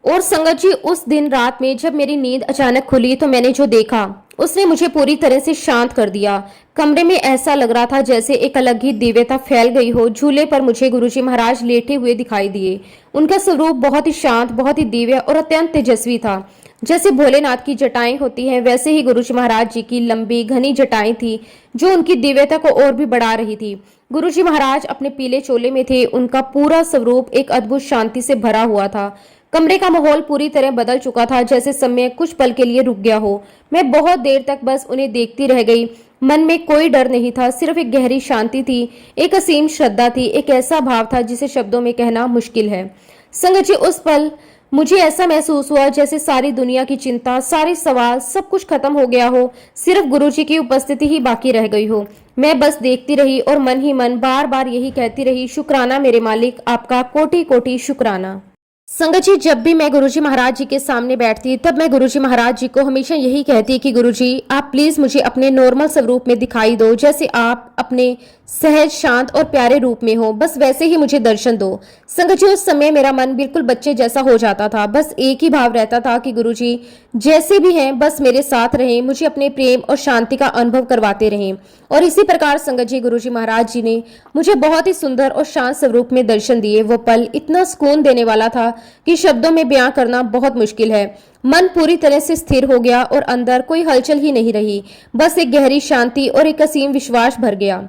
और संगत जी, उस दिन रात में जब मेरी नींद अचानक खुली तो मैंने जो देखा उसने मुझे पूरी तरह से शांत कर दिया। कमरे में ऐसा लग रहा था जैसे एक अलग ही दिव्यता फैल गई हो। झूले पर मुझे गुरुजी महाराज लेटे हुए दिखाई दिए। उनका स्वरूप बहुत ही शांत, बहुत ही दिव्य और अत्यंत तेजस्वी था। जैसे भोलेनाथ की जटाएं होती हैं, वैसे ही गुरुजी महाराज जी की लंबी घनी जटाएं थी, जो उनकी दिव्यता को और भी बढ़ा रही थी। गुरुजी महाराज अपने पीले चोले में थे। उनका पूरा स्वरूप एक अद्भुत शांति से भरा हुआ था। कमरे का माहौल पूरी तरह बदल चुका था, जैसे समय कुछ पल के लिए रुक गया हो। मैं बहुत देर तक बस उन्हें देखती रह गई। मन में कोई डर नहीं था, सिर्फ एक गहरी शांति थी, एक असीम श्रद्धा थी, एक ऐसा भाव था जिसे शब्दों में कहना मुश्किल है। संगत जी, उस पल मुझे ऐसा महसूस हुआ जैसे सारी दुनिया की चिंता, सारे सवाल, सब कुछ खत्म हो गया हो। सिर्फ गुरुजी की उपस्थिति ही बाकी रह गई हो। मैं बस देखती रही और मन ही मन बार बार यही कहती रही, शुक्राना मेरे मालिक, आपका कोटि कोटि शुक्राना। संगत जी, जब भी मैं गुरुजी महाराज जी के सामने बैठती तब मैं गुरुजी महाराज जी को हमेशा यही कहती कि गुरुजी, आप प्लीज मुझे अपने नॉर्मल स्वरूप में दिखाई दो, जैसे आप अपने सहज, शांत और प्यारे रूप में हो, बस वैसे ही मुझे दर्शन दो। संगत जी, उस समय मेरा मन बिल्कुल बच्चे जैसा हो जाता था। बस एक ही भाव रहता था कि गुरुजी जैसे भी हैं बस मेरे साथ रहें, मुझे अपने प्रेम और शांति का अनुभव करवाते रहें। और इसी प्रकार संगत जी, गुरुजी महाराज जी ने मुझे बहुत ही सुंदर और शांत स्वरूप में दर्शन दिए। वो पल इतना सुकून देने वाला था कि शब्दों में बयां करना बहुत मुश्किल है। मन पूरी तरह से स्थिर हो गया और अंदर कोई हलचल ही नहीं रही। बस एक गहरी शांति और एक असीम विश्वास भर गया।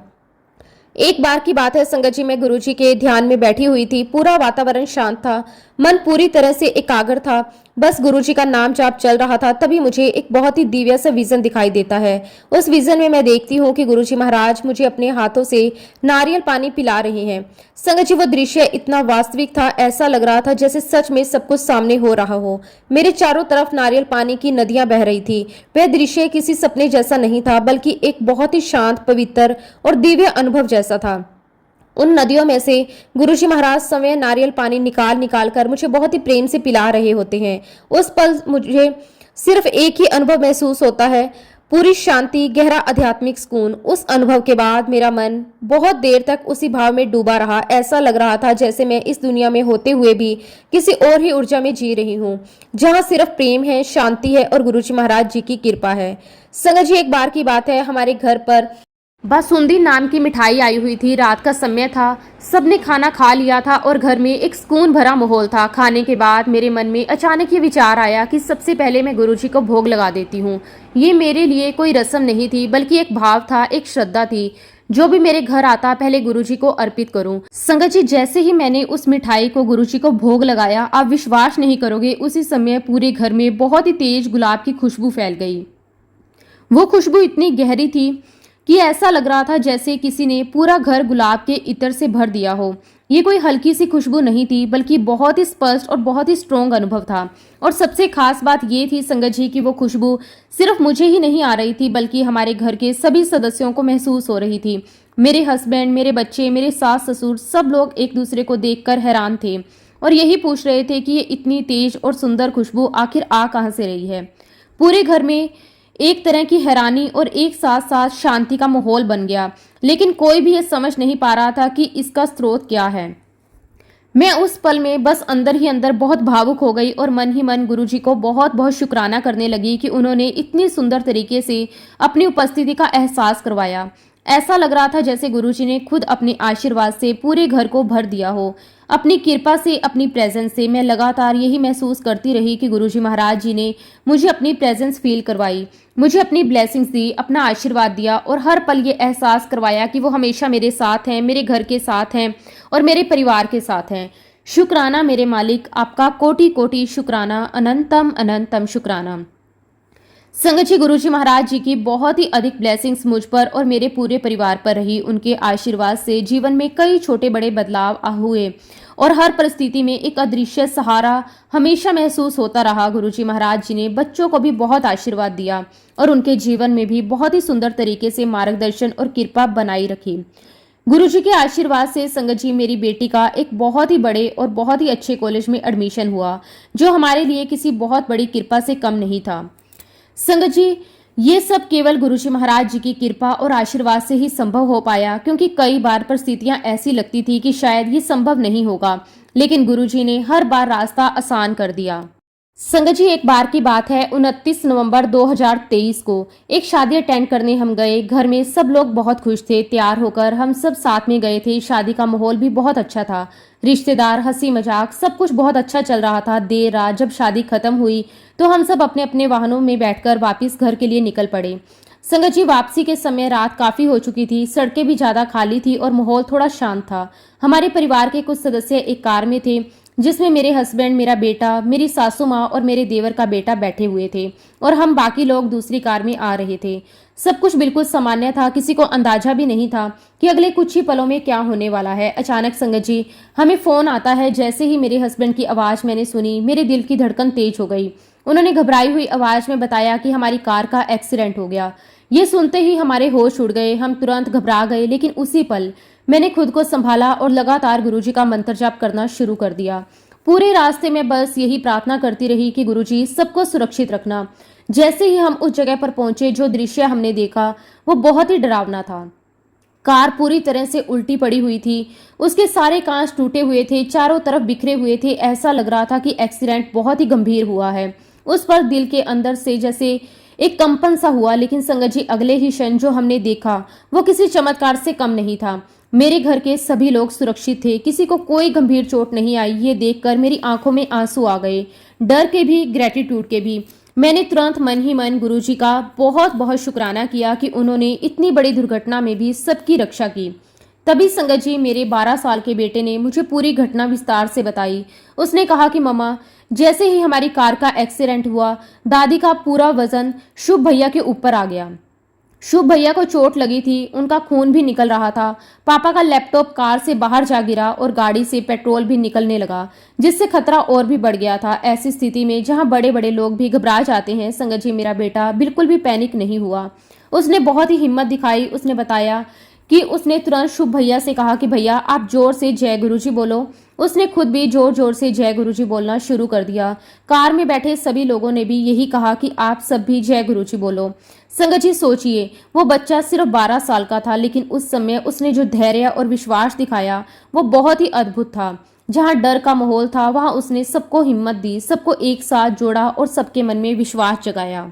एक बार की बात है संगत जी, मैं गुरुजी के ध्यान में बैठी हुई थी। पूरा वातावरण शांत था, मन पूरी तरह से एकाग्र था, बस गुरुजी का नाम जाप चल रहा था। तभी मुझे एक बहुत ही दिव्य सा विजन दिखाई देता है। उस विजन में मैं देखती हूँ कि गुरुजी महाराज मुझे अपने हाथों से नारियल पानी पिला रहे हैं। संगत जी, वो दृश्य इतना वास्तविक था, ऐसा लग रहा था जैसे सच में सब कुछ सामने हो रहा हो। मेरे चारों तरफ नारियल पानी की नदियां बह रही थी। वह दृश्य किसी सपने जैसा नहीं था, बल्कि एक बहुत ही शांत, पवित्र और दिव्य अनुभव जैसा था। उन नदियों में से गुरुजी महाराज समय नारियल पानी निकाल निकाल कर मुझे बहुत ही प्रेम से पिला रहे होते हैं। उस पल मुझे सिर्फ एक ही अनुभव महसूस होता है, पूरी शांति, गहरा आध्यात्मिक सुकून। उस अनुभव के बाद मेरा मन बहुत देर तक उसी भाव में डूबा रहा। ऐसा लग रहा था जैसे मैं इस दुनिया में होते हुए भी किसी और ही ऊर्जा में जी रही हूँ, जहाँ सिर्फ प्रेम है, शांति है और गुरुजी महाराज जी की कृपा है। संगत जी, एक बार की बात है, हमारे घर पर बासुंदी नाम की मिठाई आई हुई थी। रात का समय था, सबने खाना खा लिया था और घर में एक सुकून भरा माहौल था। खाने के बाद मेरे मन में अचानक ये विचार आया कि सबसे पहले मैं गुरुजी को भोग लगा देती हूँ। ये मेरे लिए कोई रस्म नहीं थी, बल्कि एक भाव था, एक श्रद्धा थी। जो भी मेरे घर आता पहले गुरुजी को अर्पित करूं। संगत जी, जैसे ही मैंने उस मिठाई को गुरुजी को भोग लगाया, आप विश्वास नहीं करोगे, उसी समय पूरे घर में बहुत ही तेज गुलाब की खुशबू फैल गई। वो खुशबू इतनी गहरी थी कि ऐसा लग रहा था जैसे किसी ने पूरा घर गुलाब के इत्र से भर दिया हो। ये कोई हल्की सी खुशबू नहीं थी, बल्कि बहुत ही स्पष्ट और बहुत ही स्ट्रॉन्ग अनुभव था। और सबसे खास बात ये थी संगत जी कि वो खुशबू सिर्फ मुझे ही नहीं आ रही थी, बल्कि हमारे घर के सभी सदस्यों को महसूस हो रही थी। मेरे हस्बैंड, मेरे बच्चे, मेरे सास ससुर, सब लोग एक दूसरे को देखकर हैरान थे और यही पूछ रहे थे कि ये इतनी तेज और सुंदर खुशबू आखिर आ कहाँ से रही है। पूरे घर में एक तरह की हैरानी और एक साथ साथ शांति का माहौल बन गया, लेकिन कोई भी ये समझ नहीं पा रहा था कि इसका स्रोत क्या है। मैं उस पल में बस अंदर ही अंदर बहुत भावुक हो गई और मन ही मन गुरुजी को बहुत बहुत शुक्राना करने लगी कि उन्होंने इतनी सुंदर तरीके से अपनी उपस्थिति का एहसास करवाया। ऐसा लग रहा था जैसे गुरुजी ने खुद अपने आशीर्वाद से पूरे घर को भर दिया हो। अपनी कृपा से, अपनी प्रेजेंस से मैं लगातार यही महसूस करती रही कि गुरुजी महाराज जी ने मुझे अपनी प्रेजेंस फील करवाई, मुझे अपनी ब्लेसिंग्स दी, अपना आशीर्वाद दिया और हर पल ये एहसास करवाया कि वो हमेशा मेरे साथ हैं, मेरे घर के साथ हैं और मेरे परिवार के साथ हैं। शुक्राना मेरे मालिक, आपका कोटि कोटि शुक्राना, अनंतम अनंतम शुक्राना। संगत जी, गुरुजी महाराज जी की बहुत ही अधिक ब्लेसिंग्स मुझ पर और मेरे पूरे परिवार पर रही। उनके आशीर्वाद से जीवन में कई छोटे बड़े बदलाव हुए और हर परिस्थिति में एक अदृश्य सहारा हमेशा महसूस होता रहा। गुरुजी महाराज जी ने बच्चों को भी बहुत आशीर्वाद दिया और उनके जीवन में भी बहुत ही सुंदर तरीके से मार्गदर्शन और कृपा बनाई रखी। गुरुजी के आशीर्वाद से संगत जी, मेरी बेटी का एक बहुत ही बड़े और बहुत ही अच्छे कॉलेज में एडमिशन हुआ, जो हमारे लिए किसी बहुत बड़ी कृपा से कम नहीं था। संगत जी, ये सब केवल गुरुजी महाराज जी की कृपा और आशीर्वाद से ही संभव हो पाया, क्योंकि कई बार परिस्थितियां ऐसी लगती थी कि शायद ये संभव नहीं होगा, लेकिन गुरुजी ने हर बार रास्ता आसान कर दिया। संगत जी, एक बार की बात है, 29 नवंबर 2023 को एक शादी अटेंड करने हम गए। घर में सब लोग बहुत खुश थे। तैयार होकर हम सब साथ में गए थे। शादी का माहौल भी बहुत अच्छा था। रिश्तेदार, हंसी मजाक, सब कुछ बहुत अच्छा चल रहा था। देर रात जब शादी खत्म हुई तो हम सब अपने अपने वाहनों में बैठकर वापस घर के लिए निकल पड़े। संगत जी, वापसी के समय रात काफी हो चुकी थी। सड़कें भी ज्यादा खाली थी और माहौल थोड़ा शांत था। हमारे परिवार के कुछ सदस्य एक कार में थे, जिसमें मेरे हस्बैंड, मेरा बेटा, मेरी सासू माँ और मेरे देवर का बेटा बैठे हुए थे और हम बाकी लोग दूसरी कार में आ रहे थे। सब कुछ बिल्कुल सामान्य था। किसी को अंदाजा भी नहीं था कि अगले कुछ ही पलों में क्या होने वाला है। अचानक संगत जी, हमें फोन आता है। जैसे ही मेरे हस्बैंड की आवाज मैंने सुनी, मेरे दिल की धड़कन तेज हो गई। उन्होंने घबराई हुई आवाज में बताया कि हमारी कार का एक्सीडेंट हो गया। ये सुनते ही हमारे होश उड़ गए। हम तुरंत घबरा गए, लेकिन उसी पल मैंने खुद को संभाला और लगातार गुरुजी का मंत्र जाप करना शुरू कर दिया। पूरे रास्ते में बस यही प्रार्थना करती रही कि गुरुजी सबको सुरक्षित रखना। जैसे ही हम उस जगह पर पहुंचे, जो दृश्य हमने देखा वो बहुत ही डरावना था। कार पूरी तरह से उल्टी पड़ी हुई थी। उसके सारे कांच टूटे हुए थे, चारों तरफ बिखरे हुए थे। ऐसा लग रहा था कि एक्सीडेंट बहुत ही गंभीर हुआ है। उस पर दिल के अंदर से जैसे एक कंपन सा हुआ। लेकिन संगत जी, अगले ही क्षण जो हमने देखा वो किसी चमत्कार से कम नहीं था। मेरे घर के सभी लोग सुरक्षित थे। किसी को कोई गंभीर चोट नहीं आई। ये देखकर मेरी आंखों में आंसू आ गए, डर के भी, ग्रेटिट्यूड के भी। मैंने तुरंत मन ही मन गुरुजी का बहुत बहुत शुक्राना किया कि उन्होंने इतनी बड़ी दुर्घटना में भी सबकी रक्षा की। तभी संगत जी, मेरे 12 साल के बेटे ने मुझे पूरी घटना विस्तार से बताई। उसने कहा कि मम्मा, जैसे ही हमारी कार का एक्सीडेंट हुआ, दादी का पूरा वजन शुभ भैया के ऊपर आ गया। शुभ भैया को चोट लगी थी, उनका खून भी निकल रहा था। पापा का लैपटॉप कार से बाहर जा गिरा और गाड़ी से पेट्रोल भी निकलने लगा, जिससे खतरा और भी बढ़ गया था। ऐसी स्थिति में जहां बड़े बड़े लोग भी घबरा जाते हैं, संगत जी, मेरा बेटा बिल्कुल भी पैनिक नहीं हुआ। उसने बहुत ही हिम्मत दिखाई। उसने बताया कि उसने तुरंत शुभ भैया से कहा कि भैया आप जोर से जय गुरुजी बोलो। उसने खुद भी जोर जोर से जय गुरुजी बोलना शुरू कर दिया। कार में बैठे सभी लोगों ने भी यही कहा कि आप सब भी जय गुरुजी बोलो। संगत जी, सोचिए, वो बच्चा सिर्फ 12 साल का था, लेकिन उस समय उसने जो धैर्य और विश्वास दिखाया वो बहुत ही अद्भुत था। जहां डर का माहौल था, वहां उसने सबको हिम्मत दी, सबको एक साथ जोड़ा और सबके मन में विश्वास जगाया।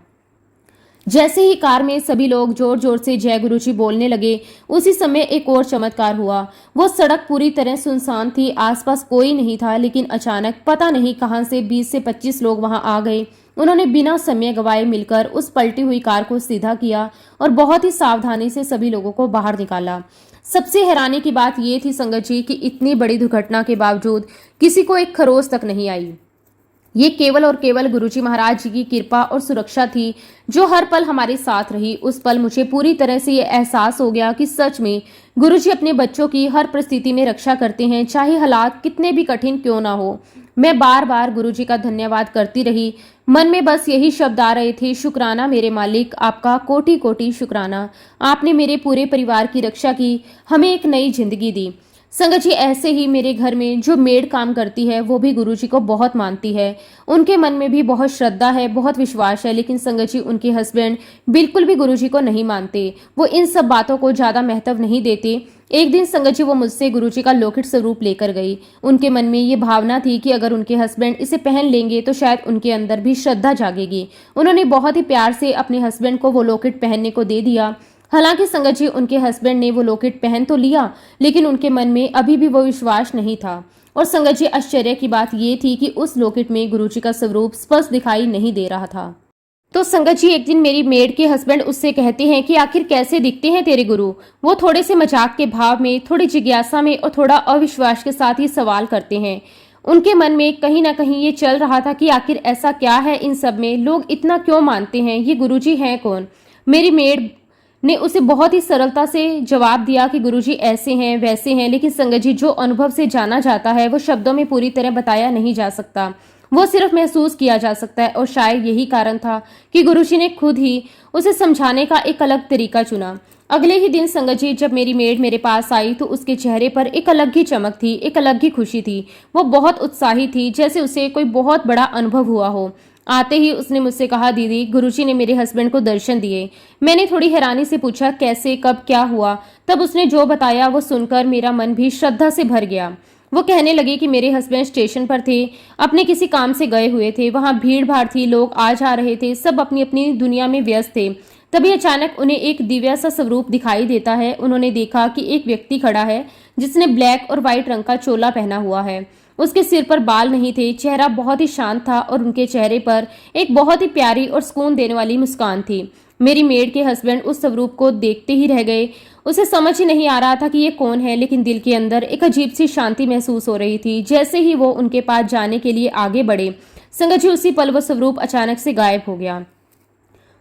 जैसे ही कार में सभी लोग जोर जोर से जय गुरुजी बोलने लगे, उसी समय एक और चमत्कार हुआ। वो सड़क पूरी तरह सुनसान थी, आसपास कोई नहीं था, लेकिन अचानक पता नहीं कहां से 20 से 25 लोग वहां आ गए। उन्होंने बिना समय गवाए मिलकर उस पलटी हुई कार को सीधा किया और बहुत ही सावधानी से सभी लोगों को बाहर निकाला। सबसे हैरानी की बात यह थी संगत जी कि इतनी बड़ी दुर्घटना के बावजूद किसी को एक खरोच तक नहीं आई। ये केवल और केवल गुरुजी महाराज जी की कृपा और सुरक्षा थी, जो हर पल हमारे साथ रही। उस पल मुझे पूरी तरह से ये एहसास हो गया कि सच में गुरुजी अपने बच्चों की हर परिस्थिति में रक्षा करते हैं, चाहे हालात कितने भी कठिन क्यों ना हो। मैं बार बार गुरुजी का धन्यवाद करती रही। मन में बस यही शब्द आ रहे थे, शुक्राना मेरे मालिक, आपका कोटि कोटि शुक्राना। आपने मेरे पूरे परिवार की रक्षा की, हमें एक नई जिंदगी दी। संगत जी, ऐसे ही मेरे घर में जो मेड काम करती है वो भी गुरुजी को बहुत मानती है। उनके मन में भी बहुत श्रद्धा है, बहुत विश्वास है। लेकिन संगत जी, उनके हस्बैंड बिल्कुल भी गुरुजी को नहीं मानते। वो इन सब बातों को ज्यादा महत्व नहीं देते। एक दिन संगत जी, वो मुझसे गुरुजी का लॉकेट स्वरूप लेकर गई। उनके मन में ये भावना थी कि अगर उनके हस्बैंड इसे पहन लेंगे तो शायद उनके अंदर भी श्रद्धा जागेगी। उन्होंने बहुत ही प्यार से अपने हस्बैंड को वो लॉकेट पहनने को दे दिया। हालांकि संगत जी, उनके हस्बैंड ने वो लॉकेट पहन तो लिया, लेकिन उनके मन में अभी भी वो विश्वास नहीं था। और संगत जी, आश्चर्य की बात ये थी कि उस लॉकेट में गुरुजी का स्वरूप स्पष्ट दिखाई नहीं दे रहा था। तो संगत जी, एक दिन मेरी मेड के हस्बैंड उससे कहते हैं कि आखिर कैसे दिखते हैं तेरे गुरु। वो थोड़े से मजाक के भाव में, थोड़ी जिज्ञासा में और थोड़ा अविश्वास के साथ ये सवाल करते हैं। उनके मन में कहीं ना कहीं ये चल रहा था कि आखिर ऐसा क्या है इन सब में, लोग इतना क्यों मानते हैं, ये गुरुजी हैं कौन। मेरी मेड ने उसे बहुत ही सरलता से जवाब दिया कि गुरुजी ऐसे हैं, वैसे हैं। लेकिन संगत जी, जो अनुभव से जाना जाता है वो शब्दों में पूरी तरह बताया नहीं जा सकता, वो सिर्फ महसूस किया जा सकता है। और शायद यही कारण था कि गुरुजी ने खुद ही उसे समझाने का एक अलग तरीका चुना। अगले ही दिन संगत जी, जब मेरी मेड मेरे पास आई तो उसके चेहरे पर एक अलग ही चमक थी, एक अलग ही खुशी थी। वो बहुत उत्साही थी, जैसे उसे कोई बहुत बड़ा अनुभव हुआ हो। आते ही उसने मुझसे कहा, दीदी गुरुजी ने मेरे हस्बैंड को दर्शन दिए। मैंने थोड़ी हैरानी से पूछा, कैसे, कब, क्या हुआ? तब उसने जो बताया वो सुनकर मेरा मन भी श्रद्धा से भर गया। वो कहने लगे कि मेरे हस्बैंड स्टेशन पर थे, अपने किसी काम से गए हुए थे। वहां भीड़ भाड़ थी, लोग आ जा रहे थे, सब अपनी अपनी दुनिया में व्यस्त थे। तभी अचानक उन्हें एक दिव्य सा स्वरूप दिखाई देता है। उन्होंने देखा कि एक व्यक्ति खड़ा है जिसने ब्लैक और व्हाइट रंग का चोला पहना हुआ है। उसके सिर पर बाल नहीं थे, चेहरा बहुत ही शांत था और उनके चेहरे पर एक बहुत ही प्यारी और सुकून देने वाली मुस्कान थी। मेरी मेड के हस्बैंड उस स्वरूप को देखते ही रह गए। उसे समझ ही नहीं आ रहा था कि ये कौन है, लेकिन दिल के अंदर एक अजीब सी शांति महसूस हो रही थी। जैसे ही वो उनके पास जाने के लिए आगे बढ़े, संगत जी उसी पल वो स्वरूप अचानक से गायब हो गया।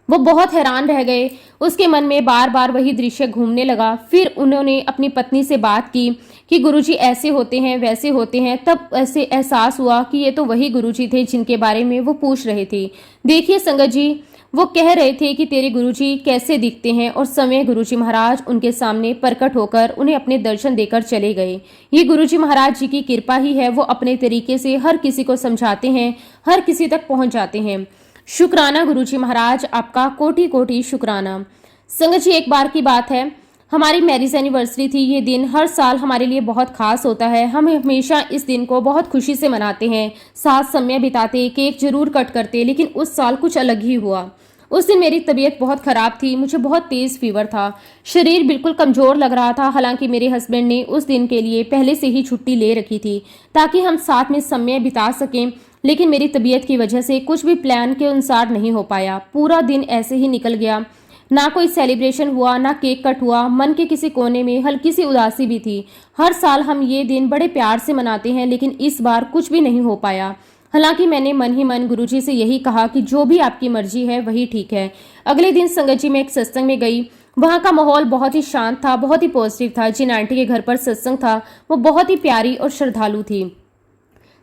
वो बहुत हैरान रह गए। उसके मन में बार बार वही दृश्य घूमने लगा। फिर उन्होंने अपनी पत्नी से बात की कि गुरुजी ऐसे होते हैं, वैसे होते हैं। तब ऐसे एहसास हुआ कि ये तो वही गुरुजी थे जिनके बारे में वो पूछ रहे थे। देखिए संगत जी, वो कह रहे थे कि तेरे गुरुजी कैसे दिखते हैं, और समय गुरुजी महाराज उनके सामने प्रकट होकर उन्हें अपने दर्शन देकर चले गए। ये गुरुजी महाराज जी की कृपा ही है। वो अपने तरीके से हर किसी को समझाते हैं, हर किसी तक पहुंच जाते हैं। शुक्राना गुरुजी महाराज, आपका कोटि कोटि शुक्राना। संगत जी, एक बार की बात है, हमारी मैरिज एनिवर्सरी थी। ये दिन हर साल हमारे लिए बहुत खास होता है। हम हमेशा इस दिन को बहुत खुशी से मनाते हैं, साथ समय बिताते, केक जरूर कट करते। लेकिन उस साल कुछ अलग ही हुआ। उस दिन मेरी तबीयत बहुत खराब थी, मुझे बहुत तेज फीवर था, शरीर बिल्कुल कमजोर लग रहा था। हालांकि मेरे हस्बैंड ने उस दिन के लिए पहले से ही छुट्टी ले रखी थी ताकि हम साथ में समय बिता सकें। लेकिन मेरी तबीयत की वजह से कुछ भी प्लान के अनुसार नहीं हो पाया। पूरा दिन ऐसे ही निकल गया। ना कोई सेलिब्रेशन हुआ, ना केक कट हुआ। मन के किसी कोने में हल्की सी उदासी भी थी। हर साल हम ये दिन बड़े प्यार से मनाते हैं, लेकिन इस बार कुछ भी नहीं हो पाया। हालांकि मैंने मन ही मन गुरुजी से यही कहा कि जो भी आपकी मर्जी है वही ठीक है। अगले दिन संगत जी मैं एक सत्संग में गई। वहां का माहौल बहुत ही शांत था, बहुत ही पॉजिटिव था। जिन आंटी के घर पर सत्संग था वो बहुत ही प्यारी और श्रद्धालु थी।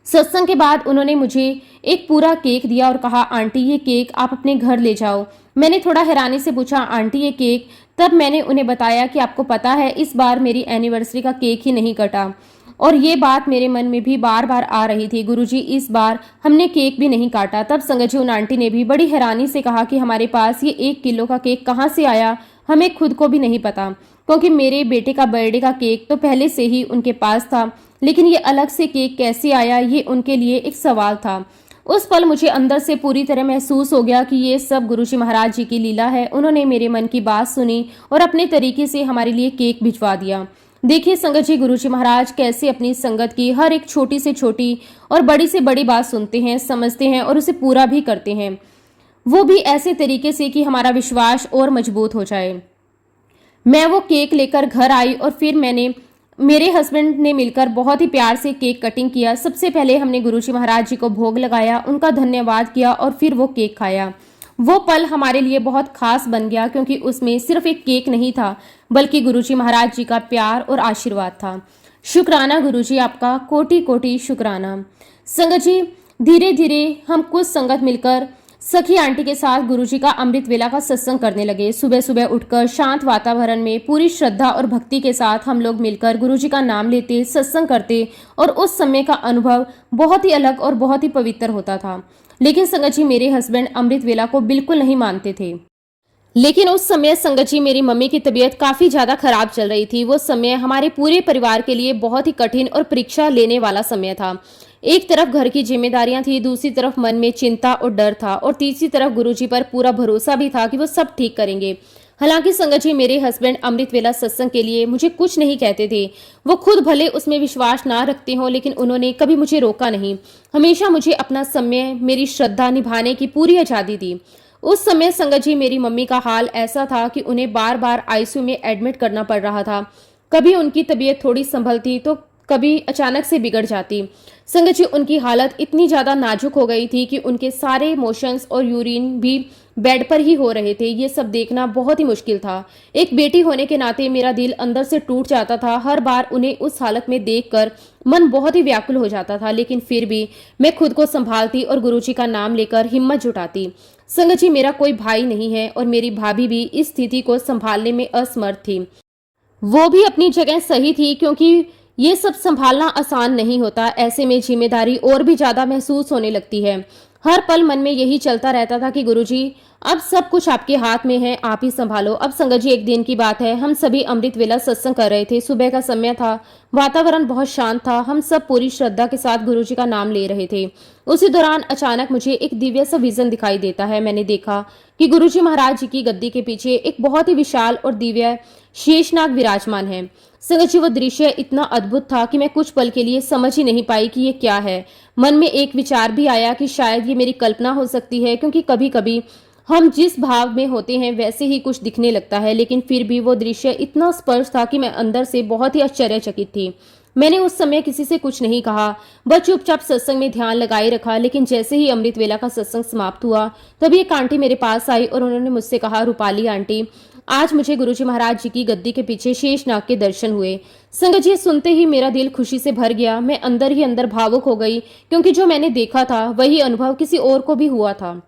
सत्संग के बाद उन्होंने मुझे एक पूरा केक दिया और कहा, आंटी ये केक आप अपने घर ले जाओ। मैंने थोड़ा हैरानी से पूछा, आंटी ये केक? तब मैंने उन्हें बताया कि आपको पता है इस बार मेरी एनिवर्सरी का केक ही नहीं कटा। और ये बात मेरे मन में भी बार बार आ रही थी, गुरुजी इस बार हमने केक भी नहीं काटा। तब संगत जी उन आंटी ने भी बड़ी हैरानी से कहा कि हमारे पास ये 1 किलो का केक कहाँ से आया, हमें खुद को भी नहीं पता, क्योंकि मेरे बेटे का बर्थडे का केक तो पहले से ही उनके पास था, लेकिन ये अलग से केक कैसे आया, ये उनके लिए एक सवाल था। उस पल मुझे अंदर से पूरी तरह महसूस हो गया कि ये सब गुरुजी महाराज जी की लीला है। उन्होंने मेरे मन की बात सुनी और अपने तरीके से हमारे लिए केक भिजवा दिया। देखिए संगत जी, गुरुजी महाराज कैसे अपनी संगत की हर एक छोटी से छोटी और बड़ी से बड़ी बात सुनते हैं, समझते हैं और उसे पूरा भी करते हैं। वो भी ऐसे तरीके से कि हमारा विश्वास और मजबूत हो जाए। मैं वो केक लेकर घर आई और फिर मेरे हस्बैंड ने मिलकर बहुत ही प्यार से केक कटिंग किया। सबसे पहले हमने गुरुजी महाराज जी को भोग लगाया, उनका धन्यवाद किया और फिर वो केक खाया। वो पल हमारे लिए बहुत खास बन गया, क्योंकि उसमें सिर्फ एक केक नहीं था बल्कि गुरुजी महाराज जी का प्यार और आशीर्वाद था। शुक्राना गुरुजी, आपका कोटि कोटि शुक्राना। संगत जी, धीरे धीरे हम कुछ संगत मिलकर सखी आंटी के साथ गुरुजी का अमृत वेला का सत्संग करने लगे। सुबह सुबह उठकर शांत वातावरण में पूरी श्रद्धा और भक्ति के साथ हम लोग मिलकर गुरुजी का नाम लेते, सत्संग करते, और उस समय का अनुभव बहुत ही अलग और बहुत ही पवित्र होता था। लेकिन संगत जी, मेरे हस्बैंड अमृत वेला को बिल्कुल नहीं मानते थे। लेकिन उस समय संगत जी, मेरी मम्मी की तबीयत काफी ज्यादा खराब चल रही थी। वो समय हमारे पूरे परिवार के लिए बहुत ही कठिन और परीक्षा लेने वाला समय था। एक तरफ घर की जिम्मेदारियां थी, दूसरी तरफ मन में चिंता और डर था, और तीसरी तरफ गुरुजी पर पूरा भरोसा भी था कि वो सब ठीक करेंगे। हालांकि संगत जी, मेरे हस्बैंड अमृत वेला सत्संग के लिए मुझे कुछ नहीं कहते थे। वो खुद भले उसमें विश्वास ना रखते हो, लेकिन उन्होंने कभी मुझे रोका नहीं। हमेशा मुझे अपना समय, मेरी श्रद्धा निभाने की पूरी आजादी दी। उस समय संगत जी, मेरी मम्मी का हाल ऐसा था कि उन्हें बार बार आईसीयू में एडमिट करना पड़ रहा था। कभी उनकी तबीयत थोड़ी संभलती तो कभी अचानक से बिगड़ जाती। संगत जी, उनकी हालत इतनी ज्यादा नाजुक हो गई थी कि उनके सारे मोशंस और यूरिन भी बेड पर ही हो रहे थे। ये सब देखना बहुत ही मुश्किल था। एक बेटी होने के नाते मेरा दिल अंदर से टूट जाता था। हर बार उन्हें उस हालत में देखकर मन बहुत ही व्याकुल हो जाता था, लेकिन फिर भी मैं खुद को संभालती और गुरुजी का नाम लेकर हिम्मत जुटाती। संगत जी, मेरा कोई भाई नहीं है और मेरी भाभी भी इस स्थिति को संभालने में असमर्थ थी। वो भी अपनी जगह सही थी, क्योंकि ये सब संभालना आसान नहीं होता। ऐसे में जिम्मेदारी और भी ज्यादा महसूस होने लगती है। हर पल मन में यही चलता रहता था कि गुरुजी, अब सब कुछ आपके हाथ में है, आप ही संभालो। अब संगत जी, एक दिन की बात है, हम सभी अमृत वेला सत्संग कर रहे थे। सुबह का समय था, वातावरण बहुत शांत था। हम सब पूरी श्रद्धा के साथ गुरुजी का नाम ले रहे थे। उसी दौरान अचानक मुझे एक दिव्य सा विजन दिखाई देता है। मैंने देखा कि गुरुजी महाराज जी की गद्दी के पीछे एक बहुत ही विशाल और दिव्य शेषनाग विराजमान है। संगत जी, वो दृश्य इतना अद्भुत था कि मैं कुछ पल के लिए समझ ही नहीं पाई कि ये क्या है। मन में एक विचार भी आया कि शायद ये मेरी कल्पना हो सकती है, क्योंकि कभी कभी हम जिस भाव में होते हैं वैसे ही कुछ दिखने लगता है। लेकिन फिर भी वो दृश्य इतना स्पष्ट था कि मैं अंदर से बहुत ही आश्चर्यचकित थी। मैंने उस समय किसी से कुछ नहीं कहा, बस चुपचाप सत्संग में ध्यान लगाए रखा। लेकिन जैसे ही अमृत वेला का सत्संग समाप्त हुआ, तभी एक आंटी मेरे पास आई और उन्होंने मुझसे कहा, रूपाली आंटी, आज मुझे गुरुजी महाराज जी की गद्दी के पीछे शेषनाग के दर्शन हुए। संगत जी, सुनते ही मेरा दिल खुशी से भर गया। मैं अंदर ही अंदर भावुक हो गई, क्योंकि जो मैंने देखा था वही अनुभव किसी और को भी हुआ था।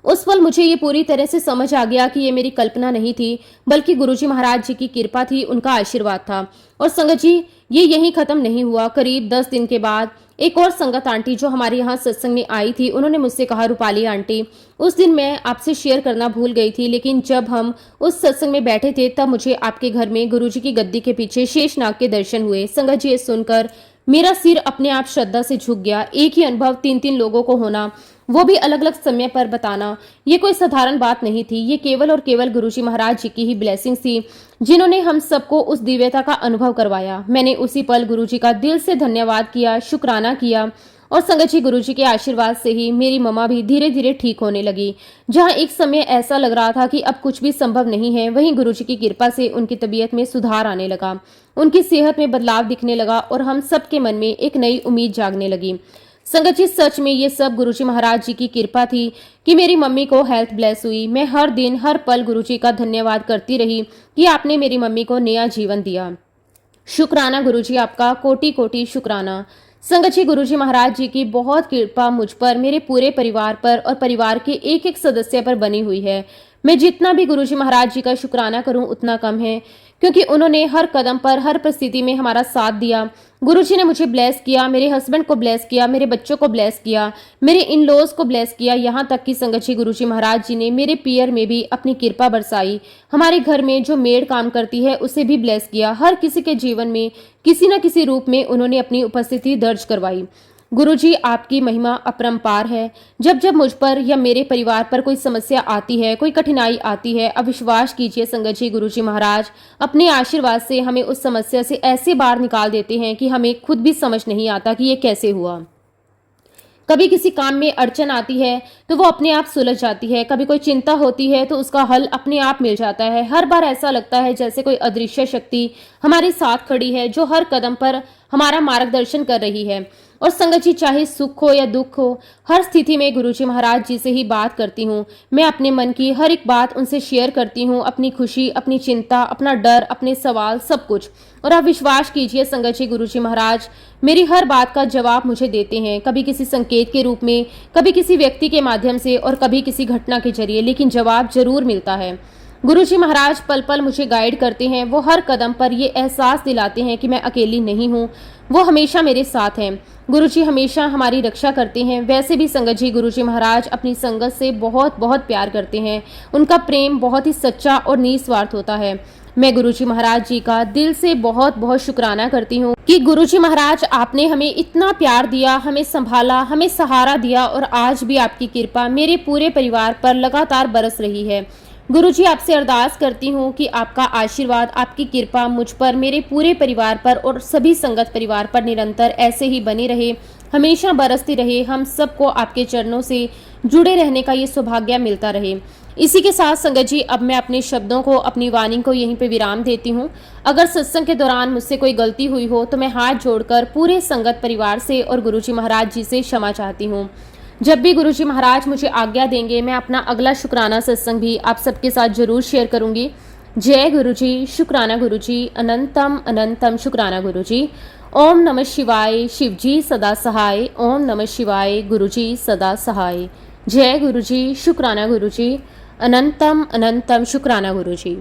उस पल मुझे ये पूरी तरह से समझ आ गया कि ये मेरी कल्पना नहीं थी, बल्कि गुरुजी महाराज जी की कृपा थी, उनका आशीर्वाद था। और संगत जी, ये यहीं खत्म नहीं हुआ। करीब 10 दिन के बाद एक और संगत आंटी जो हमारे यहाँ सत्संग में आई थी, उन्होंने मुझसे कहा, रूपाली आंटी, उस दिन मैं आपसे शेयर करना भूल गई थी, लेकिन जब हम उस सत्संग में बैठे थे तब मुझे आपके घर में गुरुजी की गद्दी के पीछे शेषनाग के दर्शन हुए। संगत जी, ये सुनकर मेरा सिर अपने आप श्रद्धा से झुक गया। एक ही अनुभव 3-3 लोगों को होना, वो भी अलग अलग समय पर बताना, ये कोई साधारण बात नहीं थी। ये केवल और केवल गुरुजी महाराज जी की ही ब्लेसिंग थी, जिन्होंने हम सबको उस दिव्यता का अनुभव करवाया। मैंने उसी पल गुरुजी का दिल से धन्यवाद किया, शुक्राना किया। और संगत जी, गुरुजी के आशीर्वाद से ही मेरी मम्मा भी धीरे धीरे ठीक होने लगी। जहाँ एक समय ऐसा लग रहा था कि अब कुछ भी संभव नहीं है, वहीं गुरुजी की कृपा से उनकी तबीयत में सुधार आने लगा, उनकी सेहत में बदलाव दिखने लगा और हम सबके मन में एक नई उम्मीद जागने लगी। संगत जी, सच में ये सब गुरुजी महाराज जी की कृपा थी कि मेरी मम्मी को हेल्थ ब्लेस हुई। मैं हर दिन हर पल गुरुजी का धन्यवाद करती रही कि आपने मेरी मम्मी को नया जीवन दिया। शुक्राना गुरुजी, आपका कोटि कोटि शुक्राना। संगत जी, गुरुजी महाराज जी की बहुत कृपा मुझ पर, मेरे पूरे परिवार पर और परिवार के एक एक सदस्य पर बनी हुई है। मैं जितना भी गुरुजी महाराज जी का शुक्राना करूं उतना कम है, क्योंकि उन्होंने हर कदम पर, हर परिस्थिति में हमारा साथ दिया। गुरुजी ने मुझे ब्लेस किया, मेरे हस्बैंड को ब्लेस किया, मेरे बच्चों को ब्लेस किया, मेरे इन लॉज को ब्लेस किया। यहाँ तक कि संगत जी, गुरुजी महाराज जी ने मेरे पियर में भी अपनी कृपा बरसाई। हमारे घर में जो मेड काम करती है उसे भी ब्लेस किया। हर किसी के जीवन में किसी न किसी रूप में उन्होंने अपनी उपस्थिति दर्ज करवाई। गुरुजी, आपकी महिमा अपरंपार है। जब जब मुझ पर या मेरे परिवार पर कोई समस्या आती है, कोई कठिनाई आती है, अब विश्वास कीजिए संगत जी, गुरुजी महाराज अपने आशीर्वाद से हमें उस समस्या से ऐसे बाहर निकाल देते हैं कि हमें खुद भी समझ नहीं आता कि ये कैसे हुआ। कभी किसी काम में अड़चन आती है तो वो अपने आप सुलझ जाती है, कभी कोई चिंता होती है तो उसका हल अपने आप मिल जाता है। हर बार ऐसा लगता है जैसे कोई अदृश्य शक्ति हमारे साथ खड़ी है, जो हर कदम पर हमारा मार्गदर्शन कर रही है। और संगत जी, चाहे सुख हो या दुख हो, हर स्थिति में गुरुजी महाराज जी से ही बात करती हूँ। मैं अपने मन की हर एक बात उनसे शेयर करती हूँ, अपनी खुशी, अपनी चिंता, अपना डर, अपने सवाल, सब कुछ। और आप विश्वास कीजिए संगत जी, गुरुजी महाराज मेरी हर बात का जवाब मुझे देते हैं, कभी किसी संकेत के रूप में, कभी किसी व्यक्ति के माध्यम से और कभी किसी घटना के जरिए, लेकिन जवाब जरूर मिलता है। गुरुजी महाराज पल पल मुझे गाइड करते हैं। वो हर कदम पर ये एहसास दिलाते हैं कि मैं अकेली नहीं हूँ, वो हमेशा मेरे साथ हैं। गुरुजी हमेशा हमारी रक्षा करते हैं। वैसे भी संगत जी, गुरुजी महाराज अपनी संगत से बहुत बहुत प्यार करते हैं। उनका प्रेम बहुत ही सच्चा और निस्वार्थ होता है। मैं गुरुजी महाराज जी का दिल से बहुत बहुत शुक्राना करती हूँ कि गुरुजी महाराज, आपने हमें इतना प्यार दिया, हमें संभाला, हमें सहारा दिया और आज भी आपकी कृपा मेरे पूरे परिवार पर लगातार बरस रही है। गुरुजी, आपसे अरदास करती हूँ कि आपका आशीर्वाद, आपकी कृपा मुझ पर, मेरे पूरे परिवार पर और सभी संगत परिवार पर निरंतर ऐसे ही बनी रहे, हमेशा बरसती रहे। हम सबको आपके चरणों से जुड़े रहने का ये सौभाग्य मिलता रहे। इसी के साथ संगत जी, अब मैं अपने शब्दों को, अपनी वाणी को यहीं पे विराम देती हूँ। अगर सत्संग के दौरान मुझसे कोई गलती हुई हो तो मैं हाथ जोड़कर पूरे संगत परिवार से और गुरुजी महाराज जी से क्षमा चाहती हूँ। जब भी गुरुजी महाराज मुझे आज्ञा देंगे, मैं अपना अगला शुक्राना सत्संग भी आप सबके साथ जरूर शेयर करूंगी। जय गुरुजी, शुक्राना गुरुजी, अनंतम अनंतम शुक्राना गुरुजी। ओम नमः शिवाय, शिवजी सदा सहाय। ओम नमः शिवाय, गुरुजी सदा सहाय। जय गुरुजी, शुक्राना गुरुजी, अनंतम अनंतम शुक्राना गुरुजी।